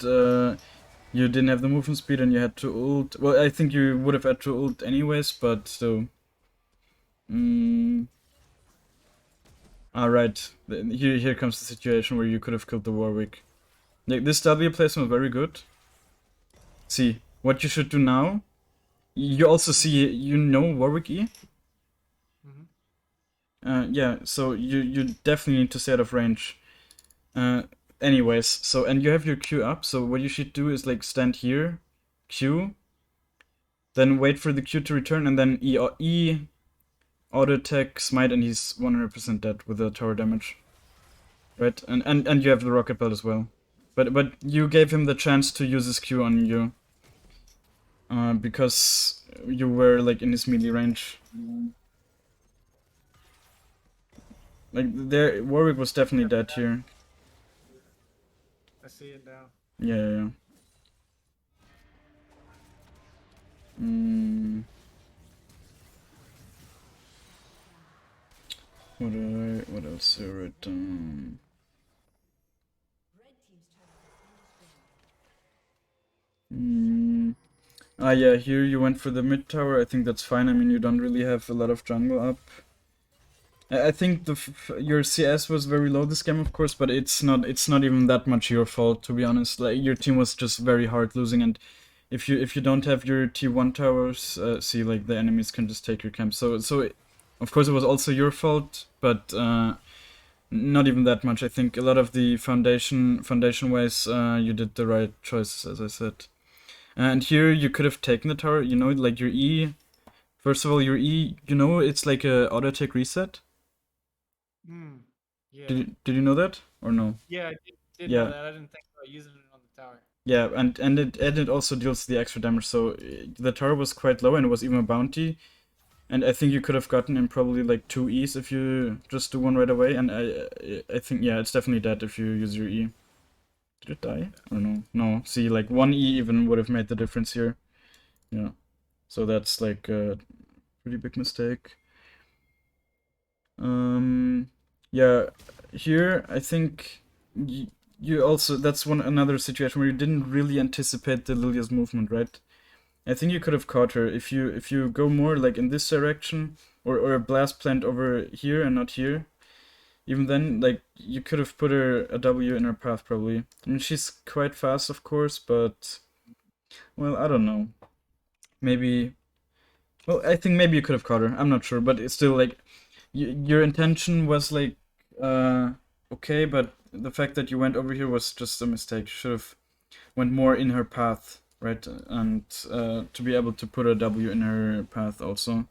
you didn't have the movement speed and you had to ult. Well, I think you would have had to ult anyways, but still. Alright, here comes the situation where you could have killed the Warwick. Like, this W placement was very good. See, what you should do now, you also see, you know Warwick E? Yeah, so you definitely need to stay out of range. Anyways, so, and you have your Q up, so what you should do is like stand here, Q, then wait for the Q to return, and then E auto attack, smite, and he's 100% dead with the tower damage. Right? And you have the rocket belt as well. But you gave him the chance to use his Q on you. Because you were like in his melee range. Like there, Warwick was definitely dead here. I see it now. Yeah. What else I wrote down? Yeah, here you went for the mid tower. I think that's fine. I mean, you don't really have a lot of jungle up. I think your CS was very low this game, of course, but it's not even that much your fault, to be honest. Like your team was just very hard losing, and if you don't have your T1 towers, see, like the enemies can just take your camp. So of course it was also your fault, but Not even that much. I think a lot of the foundation wise, you did the right choices, as I said. And here you could have taken the tower. You know, like your E. First of all, your E. You know, it's like a auto attack reset. Hmm. Yeah. Did you know that or no? Yeah, I did know Yeah. that. I didn't think about using it on the tower. Yeah, and it also deals the extra damage. So the tower was quite low, and it was even a bounty. And I think you could have gotten in probably like 2 E's if you just do one right away. And I think, yeah, it's definitely dead if you use your E. Did it die? Or no? No. See, like 1 E even would have made the difference here. Yeah. So that's like a pretty big mistake. Yeah, here I think you also, that's another situation where you didn't really anticipate the Lilia's movement, right? I think you could have caught her if you go more like in this direction, or a blast plant over here and not here. Even then, like, you could have put her a W in her path probably. I mean, she's quite fast, of course, but well, I don't know. Maybe. Well, I think maybe you could have caught her. I'm not sure, but it's still like your intention was like okay, but the fact that you went over here was just a mistake. You should have went more in her path, right? And to be able to put a W in her path also.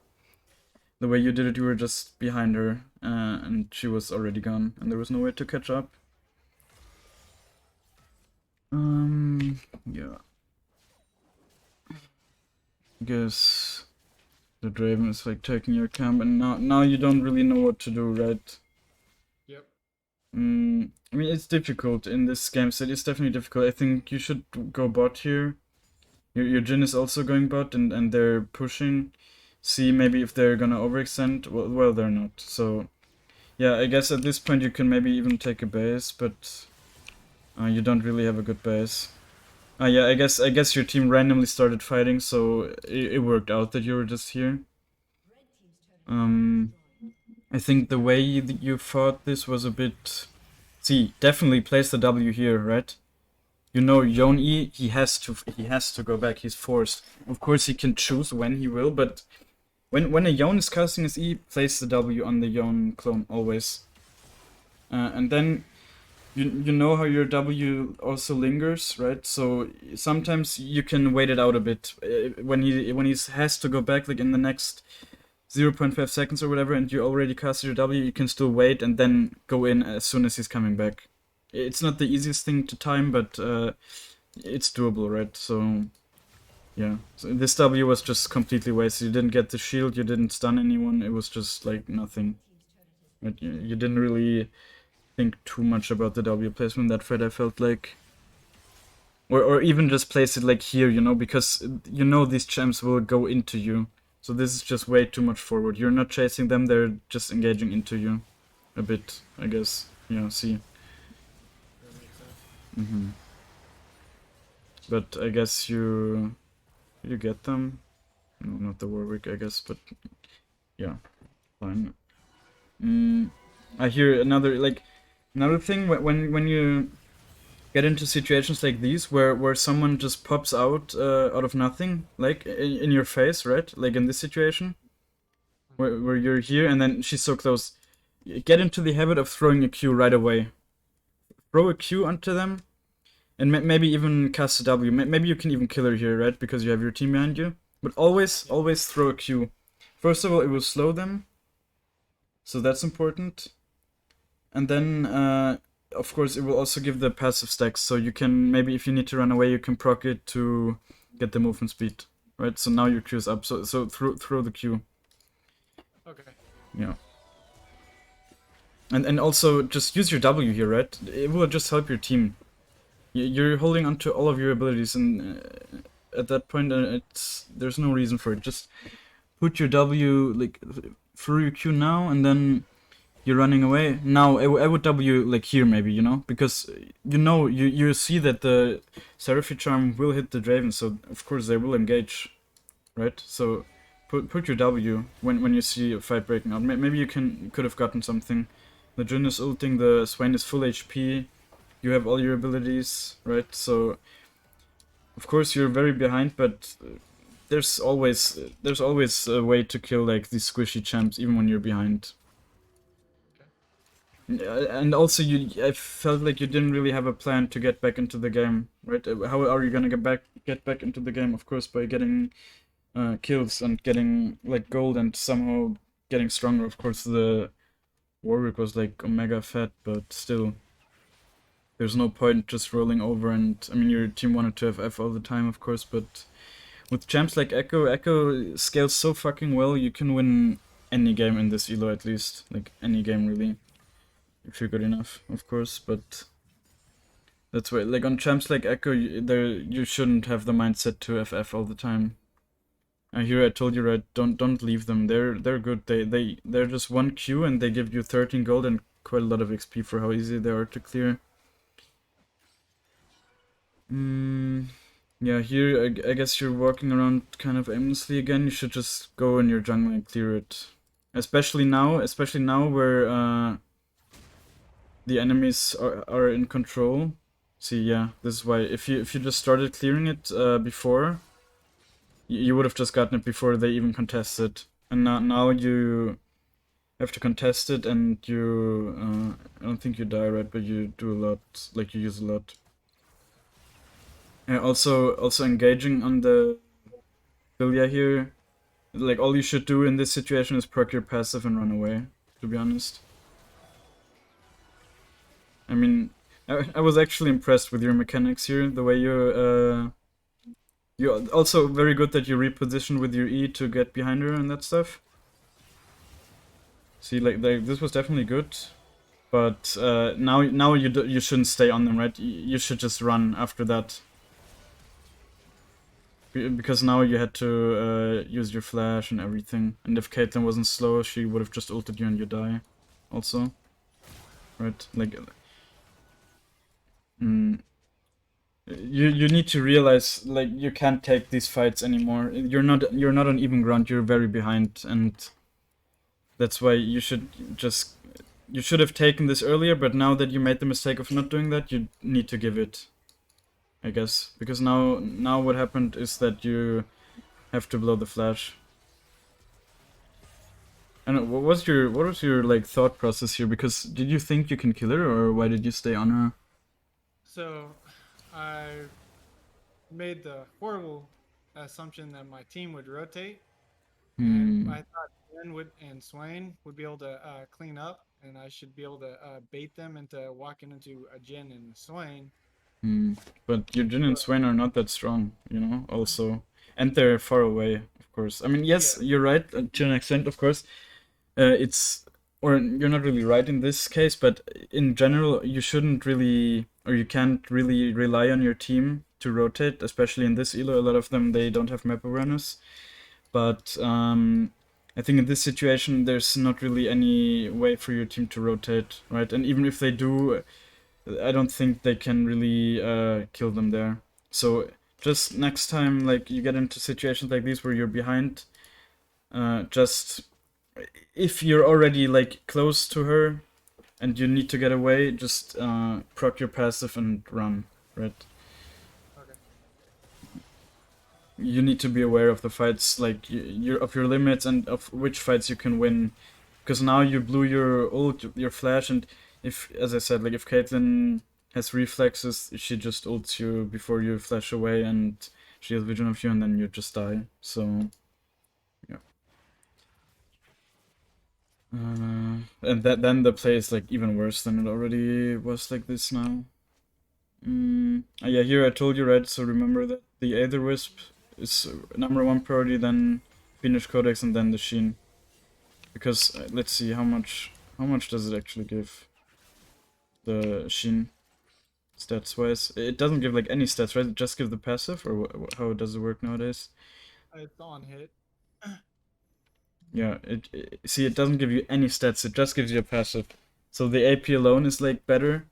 The way you did it, you were just behind her, and she was already gone, and there was no way to catch up. Yeah. I guess the Draven is like taking your camp, and now you don't really know what to do, right? Yep. I mean, it's difficult in this game set. It's definitely difficult. I think you should go bot here. Your Jhin is also going bot, and they're pushing. See maybe if they're gonna overextend. Well, they're not. So, yeah, I guess at this point you can maybe even take a base, but you don't really have a good base. Yeah, I guess your team randomly started fighting, so it worked out that you were just here. I think the way you fought this was a bit. See, definitely place the W here, right? You know, Yon E, he has to go back. He's forced. Of course, he can choose when he will, but when a Yon is casting his E, place the W on the Yon clone always. And then you know how your W also lingers, right? So sometimes you can wait it out a bit when he has to go back, like in the next 0.5 seconds or whatever, and you already casted your W, you can still wait and then go in as soon as he's coming back. It's not the easiest thing to time, but it's doable, right? So, yeah. So this W was just completely wasted. You didn't get the shield, you didn't stun anyone, it was just like nothing. Right? You didn't really think too much about the W placement that fight, I felt like. Or even just place it like here, you know, because you know these champs will go into you. So this is just way too much forward. You're not chasing them, they're just engaging into you. A bit, I guess. Yeah, see. That makes sense. But I guess you get them. No, not the Warwick, I guess, but yeah, fine. I hear another thing when you get into situations like these where someone just pops out out of nothing, like in your face, right? Like in this situation where you're here and then she's so close. Get into the habit of throwing a Q right away. Throw a Q onto them, and maybe even cast a W. Maybe you can even kill her here, right? Because you have your team behind you. But always throw a Q. First of all, it will slow them, so that's important. And then, of course, it will also give the passive stacks, so you can, maybe if you need to run away, you can proc it to get the movement speed, right? So now your Q is up, so throw the Q. Okay. Yeah. And also, just use your W here, right? It will just help your team. You're holding onto all of your abilities, and at that point, there's no reason for it. Just put your W, like, through your Q now, and then you're running away. Now, I would W, like, here, maybe, you know? Because, you see that the Seraphim Charm will hit the Draven, so, of course, they will engage, right? So, put your W when you see a fight breaking out. Maybe you could have gotten something. The Jhin is ulting, the Swain is full HP, you have all your abilities, right? So, of course, you're very behind, but there's always a way to kill like these squishy champs, even when you're behind. Okay. And also, I felt like you didn't really have a plan to get back into the game, right? How are you gonna get back into the game? Of course, by getting kills and getting like gold and somehow getting stronger. Of course, the Warwick was like omega fat, but still, there's no point just rolling over. And I mean, your team wanted to have F all the time, of course, but with champs like Ekko, Ekko scales so fucking well. You can win any game in this elo, at least, like any game really, if you're good enough, of course. But that's why, like on champs like Ekko, you shouldn't have the mindset to FF all the time. Here I told you, right? Don't leave them. They're good. They're just 1Q and they give you 13 gold and quite a lot of XP for how easy they are to clear. Yeah, here I guess you're walking around kind of aimlessly again. You should just go in your jungle and clear it. Especially now where the enemies are in control. See, yeah, this is why if you just started clearing it before, you would have just gotten it before they even contested. And now you have to contest it, and you I don't think you die, right? But you do a lot, like you use a lot. Also engaging on the Lilia here, like all you should do in this situation is proc your passive and run away, to be honest. I mean, I was actually impressed with your mechanics here, the way you also very good that you reposition with your E to get behind her and that stuff. See, like this was definitely good, but now you shouldn't stay on them, right? You should just run after that. Because now you had to use your flash and everything. And if Caitlyn wasn't slow, she would have just ulted you and you die. Also. Right? Like... You need to realize, like, you can't take these fights anymore. You're not on even ground, you're very behind. And that's why you should just... You should have taken this earlier, but now that you made the mistake of not doing that, you need to give it. I guess. Because now what happened is that you have to blow the flash. And what was your like thought process here? Because did you think you can kill her, or why did you stay on her? So I made the horrible assumption that my team would rotate, and I thought Ben and Swain would be able to clean up, and I should be able to bait them into walking into a Jin and Swain. But your Jin and Swain are not that strong, you know, also. And they're far away, of course. I mean, yes, Yeah. you're right to an extent, of course. Or you're not really right in this case, but in general, you shouldn't really, or you can't really rely on your team to rotate, especially in this elo. A lot of them, they don't have map awareness. But I think in this situation, there's not really any way for your team to rotate, right? And even if they do, I don't think they can really kill them there. So just next time, like you get into situations like these where you're behind, just if you're already like close to her and you need to get away, just proc your passive and run, right? Okay. You need to be aware of the fights, like of your limits and of which fights you can win, because now you blew your ult, your flash, and if, as I said, like if Caitlyn has reflexes, she just ults you before you flash away, and she has vision of you, and then you just die. So yeah. And then the play is like even worse than it already was like this now. Yeah, here I told you, right? So remember that the Aether Wisp is #1 priority, then Finish Codex, and then the Sheen. Because let's see how much does it actually give? The Sheen stats wise, it doesn't give like any stats, right? It just gives the passive, or how does it work nowadays? It's on hit. Yeah, see, it doesn't give you any stats. It just gives you a passive. So the AP alone is like better.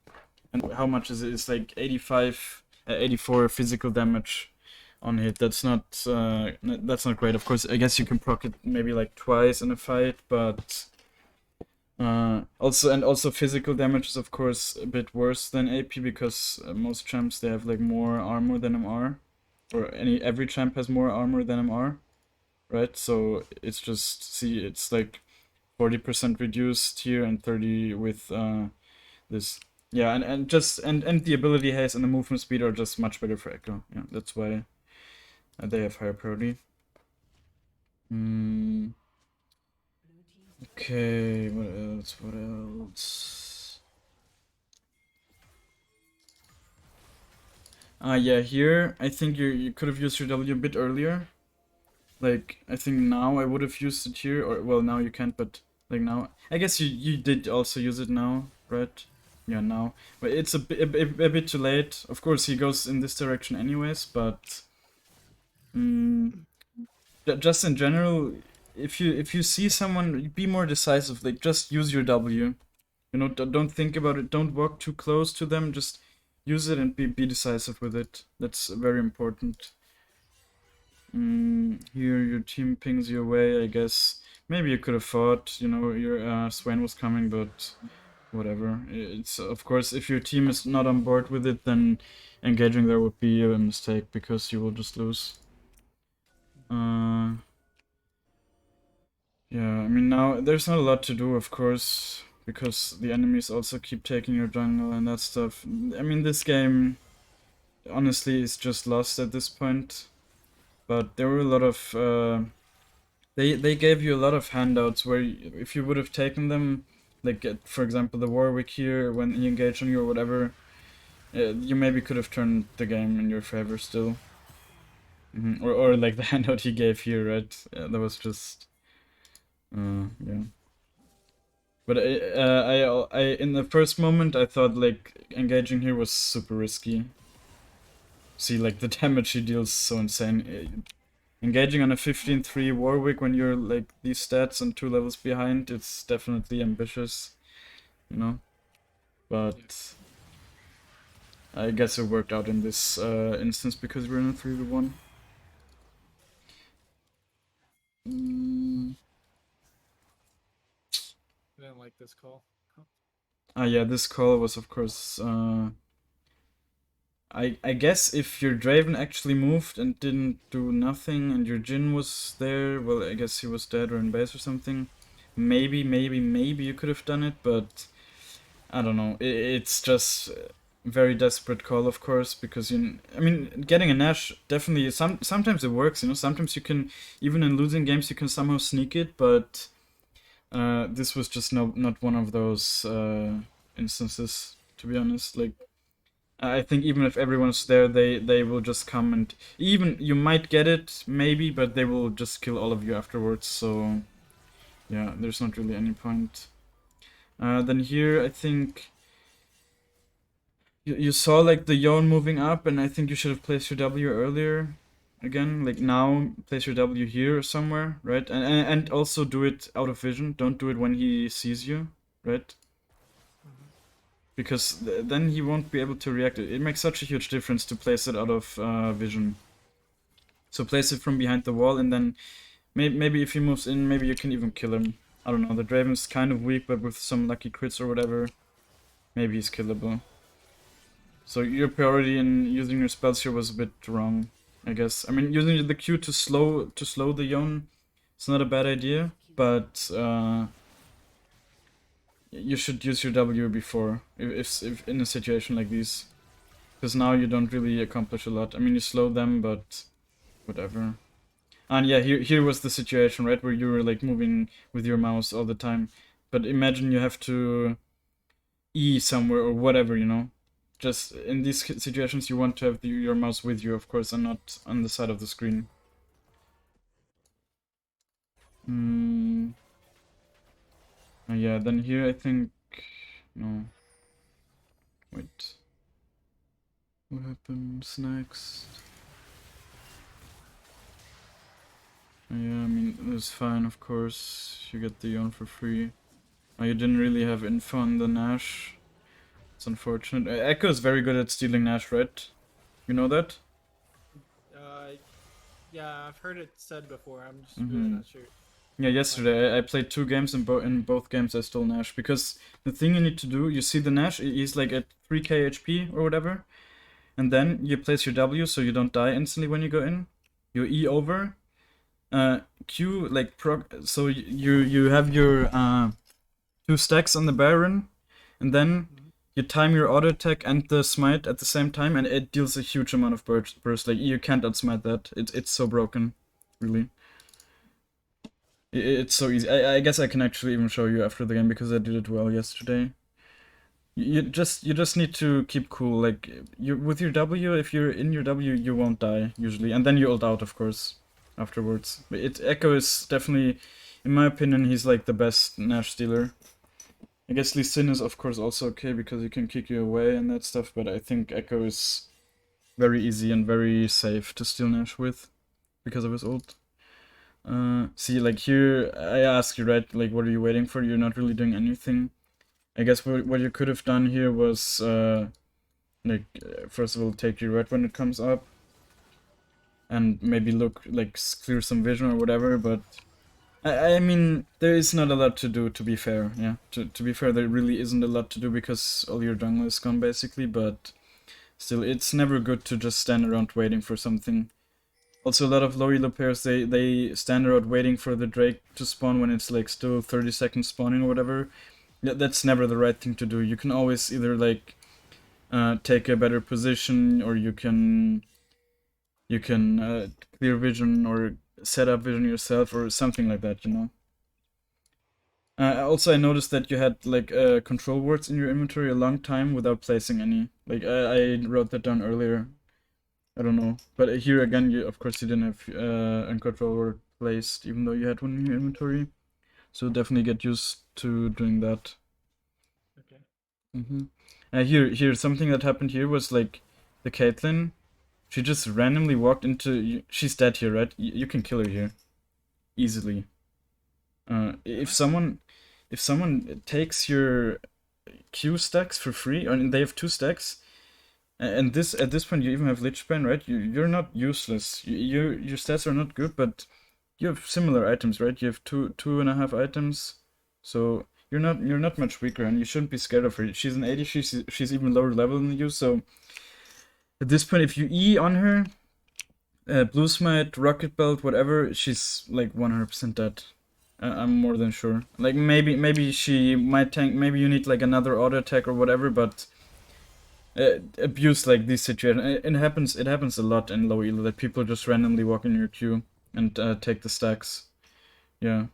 And how much is it? It's like 84 physical damage on hit. That's not great. Of course, I guess you can proc it maybe like twice in a fight, but also physical damage is of course a bit worse than AP, because most champs, they have like more armor than MR, or every champ has more armor than MR, right? So it's just, see, it's like 40% reduced here and 30 with this. Yeah, and just and the ability haste and the movement speed are just much better for Ekko. Yeah, that's why they have higher priority. Okay, what else? What else? Yeah, here I think you could have used your W a bit earlier. Like I think now I would have used it here, or well now you can't, but like now I guess you did also use it now, right? Yeah, now, but it's a bit too late. Of course, he goes in this direction anyways, but just in general, if you see someone, be more decisive. Like just use your W. You know, don't think about it. Don't walk too close to them. Just use it and be decisive with it. That's very important. Here your team pings you away. I guess maybe you could have thought, you know, your Swain was coming, but whatever. It's of course if your team is not on board with it, then engaging there would be a mistake because you will just lose. Yeah, I mean now there's not a lot to do, of course, because the enemies also keep taking your jungle and that stuff. I mean this game honestly is just lost at this point. But there were a lot of they gave you a lot of handouts where if you would have taken them, like for example the Warwick here when he engaged on you or whatever, you maybe could have turned the game in your favor still. Or like the handout he gave here, right? That was just yeah. But I in the first moment I thought like engaging here was super risky. See, like the damage he deals is so insane. Engaging on a 15-3 Warwick when you're like these stats and 2 levels behind, it's definitely ambitious, you know. But I guess it worked out in this instance because we're in a 3v1. I didn't like this call. Yeah, this call was of course I guess if your Draven actually moved and didn't do nothing and your Jhin was there, well I guess he was dead or in base or something. Maybe you could have done it, but I don't know. It's just a very desperate call, of course, because I mean, getting a Nash definitely sometimes it works. You know, sometimes you can even in losing games you can somehow sneak it, but this was just not one of those instances, to be honest. Like I think even if everyone's there, they will just come and even you might get it maybe, but they will just kill all of you afterwards. So yeah, there's not really any point. Then here I think you saw like the Yon moving up, and I think you should have placed your W earlier. Again, like now, place your W here or somewhere, right? And also do it out of vision. Don't do it when he sees you, right? Because then he won't be able to react. It makes such a huge difference to place it out of vision. So place it from behind the wall, and then maybe if he moves in, maybe you can even kill him. I don't know. The Draven's kind of weak, but with some lucky crits or whatever, maybe he's killable. So your priority in using your spells here was a bit wrong, I guess. I mean, using the Q to slow the Yon, it's not a bad idea, but you should use your W before if in a situation like this, because now you don't really accomplish a lot. I mean, you slow them, but whatever. And yeah, here was the situation, right, where you were like moving with your mouse all the time. But imagine you have to E somewhere or whatever, you know. Just in these situations, you want to have your mouse with you, of course, and not on the side of the screen. Yeah, then here I think... No. Wait. What happens next? Yeah, I mean, it's fine, of course. You get the Yon for free. You didn't really have info on the Nash. It's unfortunate. Ekko is very good at stealing Nash, right? You know that? Yeah, I've heard it said before. I'm just really not sure. Yeah, yesterday I played 2 games and in both games I stole Nash. Because the thing you need to do, you see the Nash, he's like at 3k HP or whatever. And then you place your W so you don't die instantly when you go in. You E over. Q like so you have your 2 stacks on the Baron, and then you time your auto attack and the smite at the same time, and it deals a huge amount of burst. Like you can't outsmite that. It's so broken, really. It's so easy. I guess I can actually even show you after the game because I did it well yesterday. You just need to keep cool. Like you with your W, if you're in your W, you won't die usually, and then you ult out, of course, afterwards. But Ekko is definitely, in my opinion, he's like the best Nash stealer. I guess Lee Sin is of course also okay because he can kick you away and that stuff, but I think Ekko is very easy and very safe to steal Nash with because of his ult. See, like here, I ask you, right? Like, what are you waiting for? You're not really doing anything. I guess what you could have done here was, first of all, take your red when it comes up, and maybe look, like, clear some vision or whatever, but I mean, there is not a lot to do, to be fair, yeah. To be fair, there really isn't a lot to do because all your jungle is gone, basically, but still, it's never good to just stand around waiting for something. Also, a lot of low elo players, they stand around waiting for the Drake to spawn when it's, like, still 30 seconds spawning or whatever. Yeah, that's never the right thing to do. You can always either, like, take a better position, or you can clear vision or set up vision yourself or something like that, you know. Also, I noticed that you had like control words in your inventory a long time without placing any. Like I wrote that down earlier. I don't know, but here again, you of course you didn't have a control word placed, even though you had one in your inventory. So definitely get used to doing that. Okay. Here something that happened here was like the Caitlyn. She just randomly walked into. She's dead here, right? You can kill her here easily. If someone takes your Q stacks for free, and they have 2 stacks, and this at this point you even have Lich Bane, right? You're not useless. Your stats are not good, but you have similar items, right? You have two and a half items, so you're not much weaker, and you shouldn't be scared of her. She's an 80. She's even lower level than you, so at this point, if you E on her, Blue Smite, Rocket Belt, whatever, she's like 100% dead. I'm more than sure. Like maybe she might tank. Maybe you need like another auto attack or whatever. But abuse like these situations. It happens a lot in low elo that people just randomly walk in your queue and take the stacks. Yeah.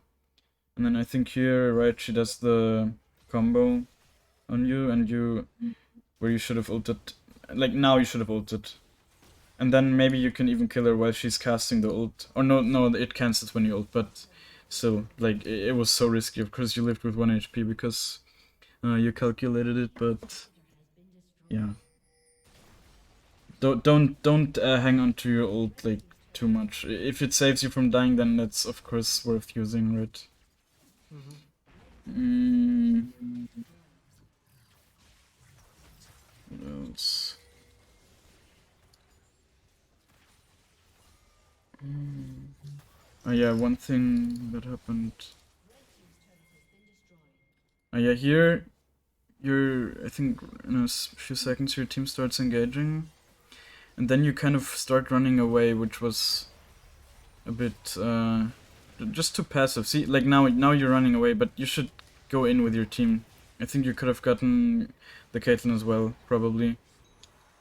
And then I think here, right, she does the combo on you, and where you should have ulted. Like now you should have ulted. And then maybe you can even kill her while she's casting the ult. Or no, it cancels when you ult, but still, like, it was so risky. Of course, you lived with 1 HP because you calculated it, but yeah. Don't hang on to your ult, like, too much. If it saves you from dying, then that's, of course, worth using, right? What else? Oh yeah, one thing that happened. Oh yeah, here, I think in a few seconds your team starts engaging, and then you kind of start running away, which was a bit just too passive. See, like now you're running away, but you should go in with your team. I think you could have gotten the Caitlyn as well, probably.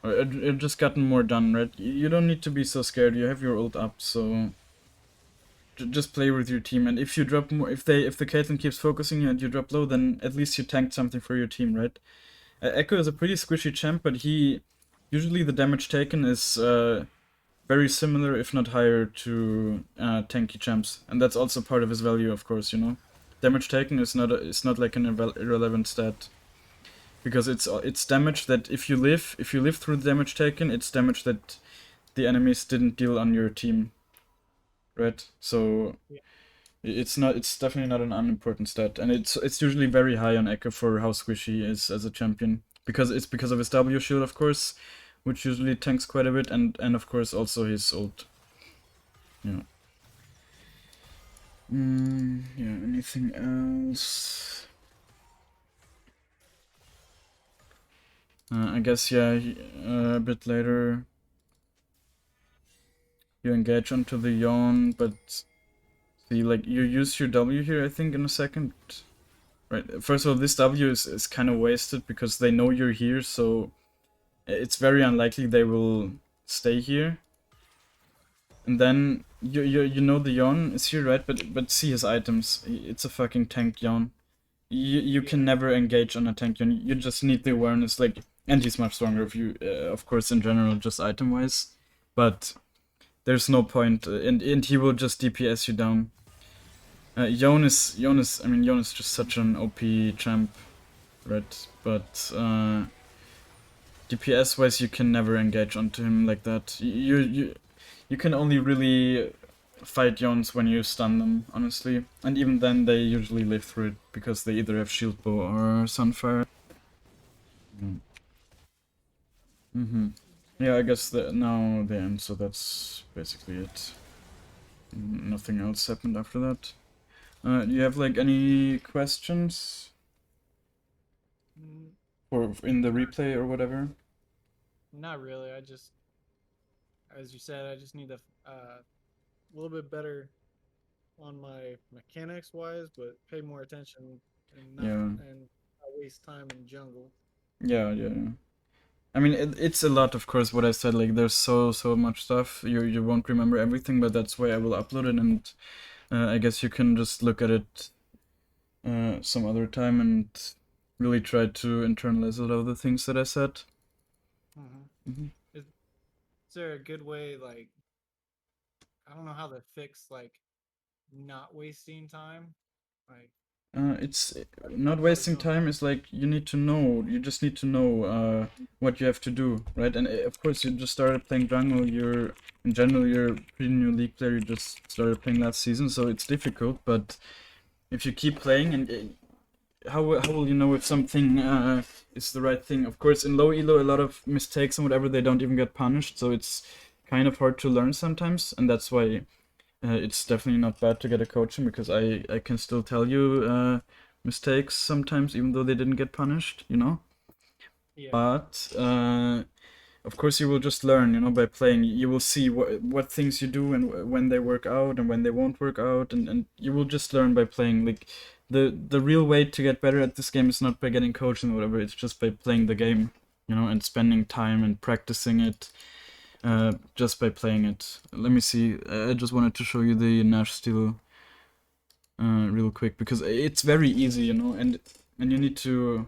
Or it just gotten more done, right? You don't need to be so scared. You have your ult up, so just play with your team. And if you drop more, if the Caitlyn keeps focusing you and you drop low, then at least you tanked something for your team, right? Ekko is a pretty squishy champ, but he usually the damage taken is very similar, if not higher, to tanky champs, and that's also part of his value, of course. You know, damage taken is not like an irrelevant stat, because it's damage that if you live through the damage taken, it's damage that the enemies didn't deal on your team, right? So Yeah. it's definitely not an unimportant stat, and it's usually very high on Ekko for how squishy he is as a champion, because of his W shield, of course, which usually tanks quite a bit, and of course also his ult. Yeah. Yeah, anything else? I guess, yeah, a bit later you engage onto the Yawn, but See, like, you use your W here, I think, in a second. Right, first of all, this W is kind of wasted because they know you're here, so it's very unlikely they will stay here. And then you know the Yon is here, right? But see his items. It's a fucking tank Yon. You Yeah. can never engage on a tank Yon. You just need the awareness, like, and he's much stronger if you, of course, in general, just item wise. But there's no point, and he will just DPS you down. Yon is, I mean, Yon is just such an OP champ, right? But DPS wise, you can never engage onto him like that. You can only really fight Yons when you stun them, honestly. And even then, they usually live through it because they either have shield bow or sunfire. Mm-hmm. Yeah, I guess now they end, so that's basically it. Nothing else happened after that. Do you have like any questions Mm, or in the replay or whatever? Not really. I just, as you said, I just need a little bit better on my mechanics wise, but pay more attention and Yeah. not waste time in jungle. Yeah. I mean, it's a lot, of course, what I said. Like, there's so much stuff. You won't remember everything, but that's why I will upload it, and I guess you can just look at it some other time and really try to internalize a lot of the things that I said. Mm-hmm. Is there a good way, like, I don't know how to fix like not wasting time, like It's not wasting time. It's like you need to know. You just need to know what you have to do, right? And of course, you just started playing jungle. You're in general, you're a pretty new league player. You just started playing last season, so it's difficult. But if you keep playing, and how will you know if something is the right thing? Of course, in low elo, a lot of mistakes and whatever, they don't even get punished, so it's kind of hard to learn sometimes, and that's why it's definitely not bad to get a coaching, because I can still tell you mistakes sometimes, even though they didn't get punished, you know. yeah, But of course, you will just learn, you know, by playing. You will see what things you do and when they work out and when they won't work out, and you will just learn by playing. Like the real way to get better at this game is not by getting coaching or whatever. It's just by playing the game, you know, and spending time and practicing it. Just by playing it. Let me see. I just wanted to show you the Nash steal real quick, because it's very easy, you know, and you need to,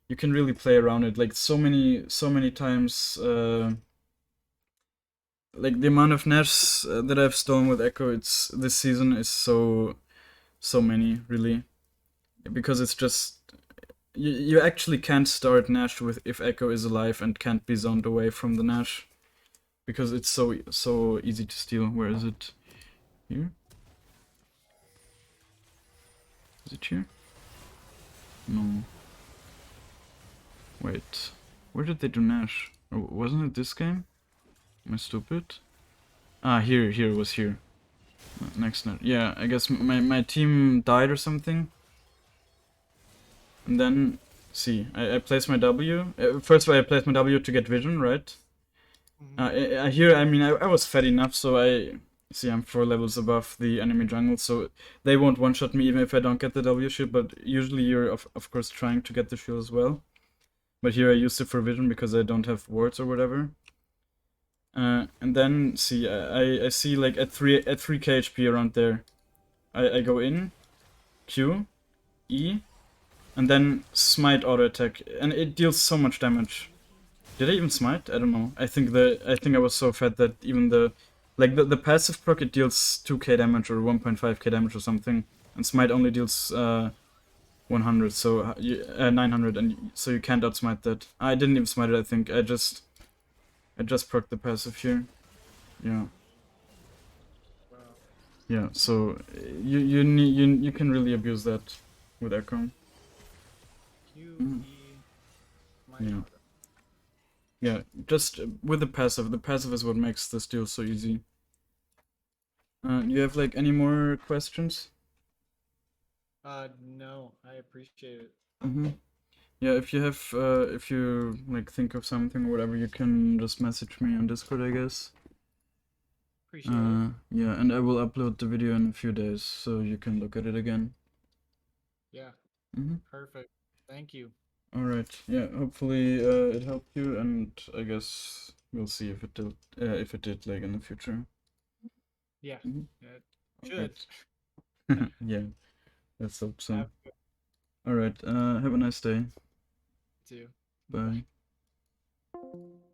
you can really play around it. Like so many times. Like the amount of Nash that I've stolen with Ekko, it's this season is so many, really, because it's just you actually can't start Nash with if Ekko is alive and can't be zoned away from the Nash, because it's so easy to steal. Where is it? Here? Is it here? No. Wait. Where did they do Nash? Or wasn't it this game? Am I stupid? Ah, here it was here. Next Nash. Yeah, I guess my team died or something. And then, see, I placed my W. First of all, I placed my W to get vision, right? Here, I mean, I was fat enough, so see, I'm 4 levels above the enemy jungle, so they won't one-shot me even if I don't get the W shield, but usually you're, of course, trying to get the shield as well. But here I used it for vision because I don't have wards or whatever. And then, see, I see, like, at 3k HP around there. I go in, Q, E, and then smite auto attack, and it deals so much damage. Did I even smite? I don't know. I think I was so fat that even the passive proc, it deals 2k damage or 1.5k damage or something, and smite only deals 100, so 900, and so you can't outsmite that. I didn't even smite it. I think I just proc the passive here. Yeah. wow. Yeah. So you can really abuse that with Ekko. Q E my Yeah. auto. Yeah, just with the passive. The passive is what makes this deal so easy. You have like any more questions? No, I appreciate it. Yeah, if you have, if you like think of something or whatever, you can just message me on Discord, I guess. Appreciate it. Yeah, and I will upload the video in a few days so you can look at it again. Yeah, Mm-hmm. perfect. Thank you. All right. Yeah. Hopefully, it helped you, and I guess we'll see if it did, like in the future. Yeah, Mhm. it All should. right. Yeah. Let's hope so. Have a good All right. Have a nice day. too. Bye. Bye.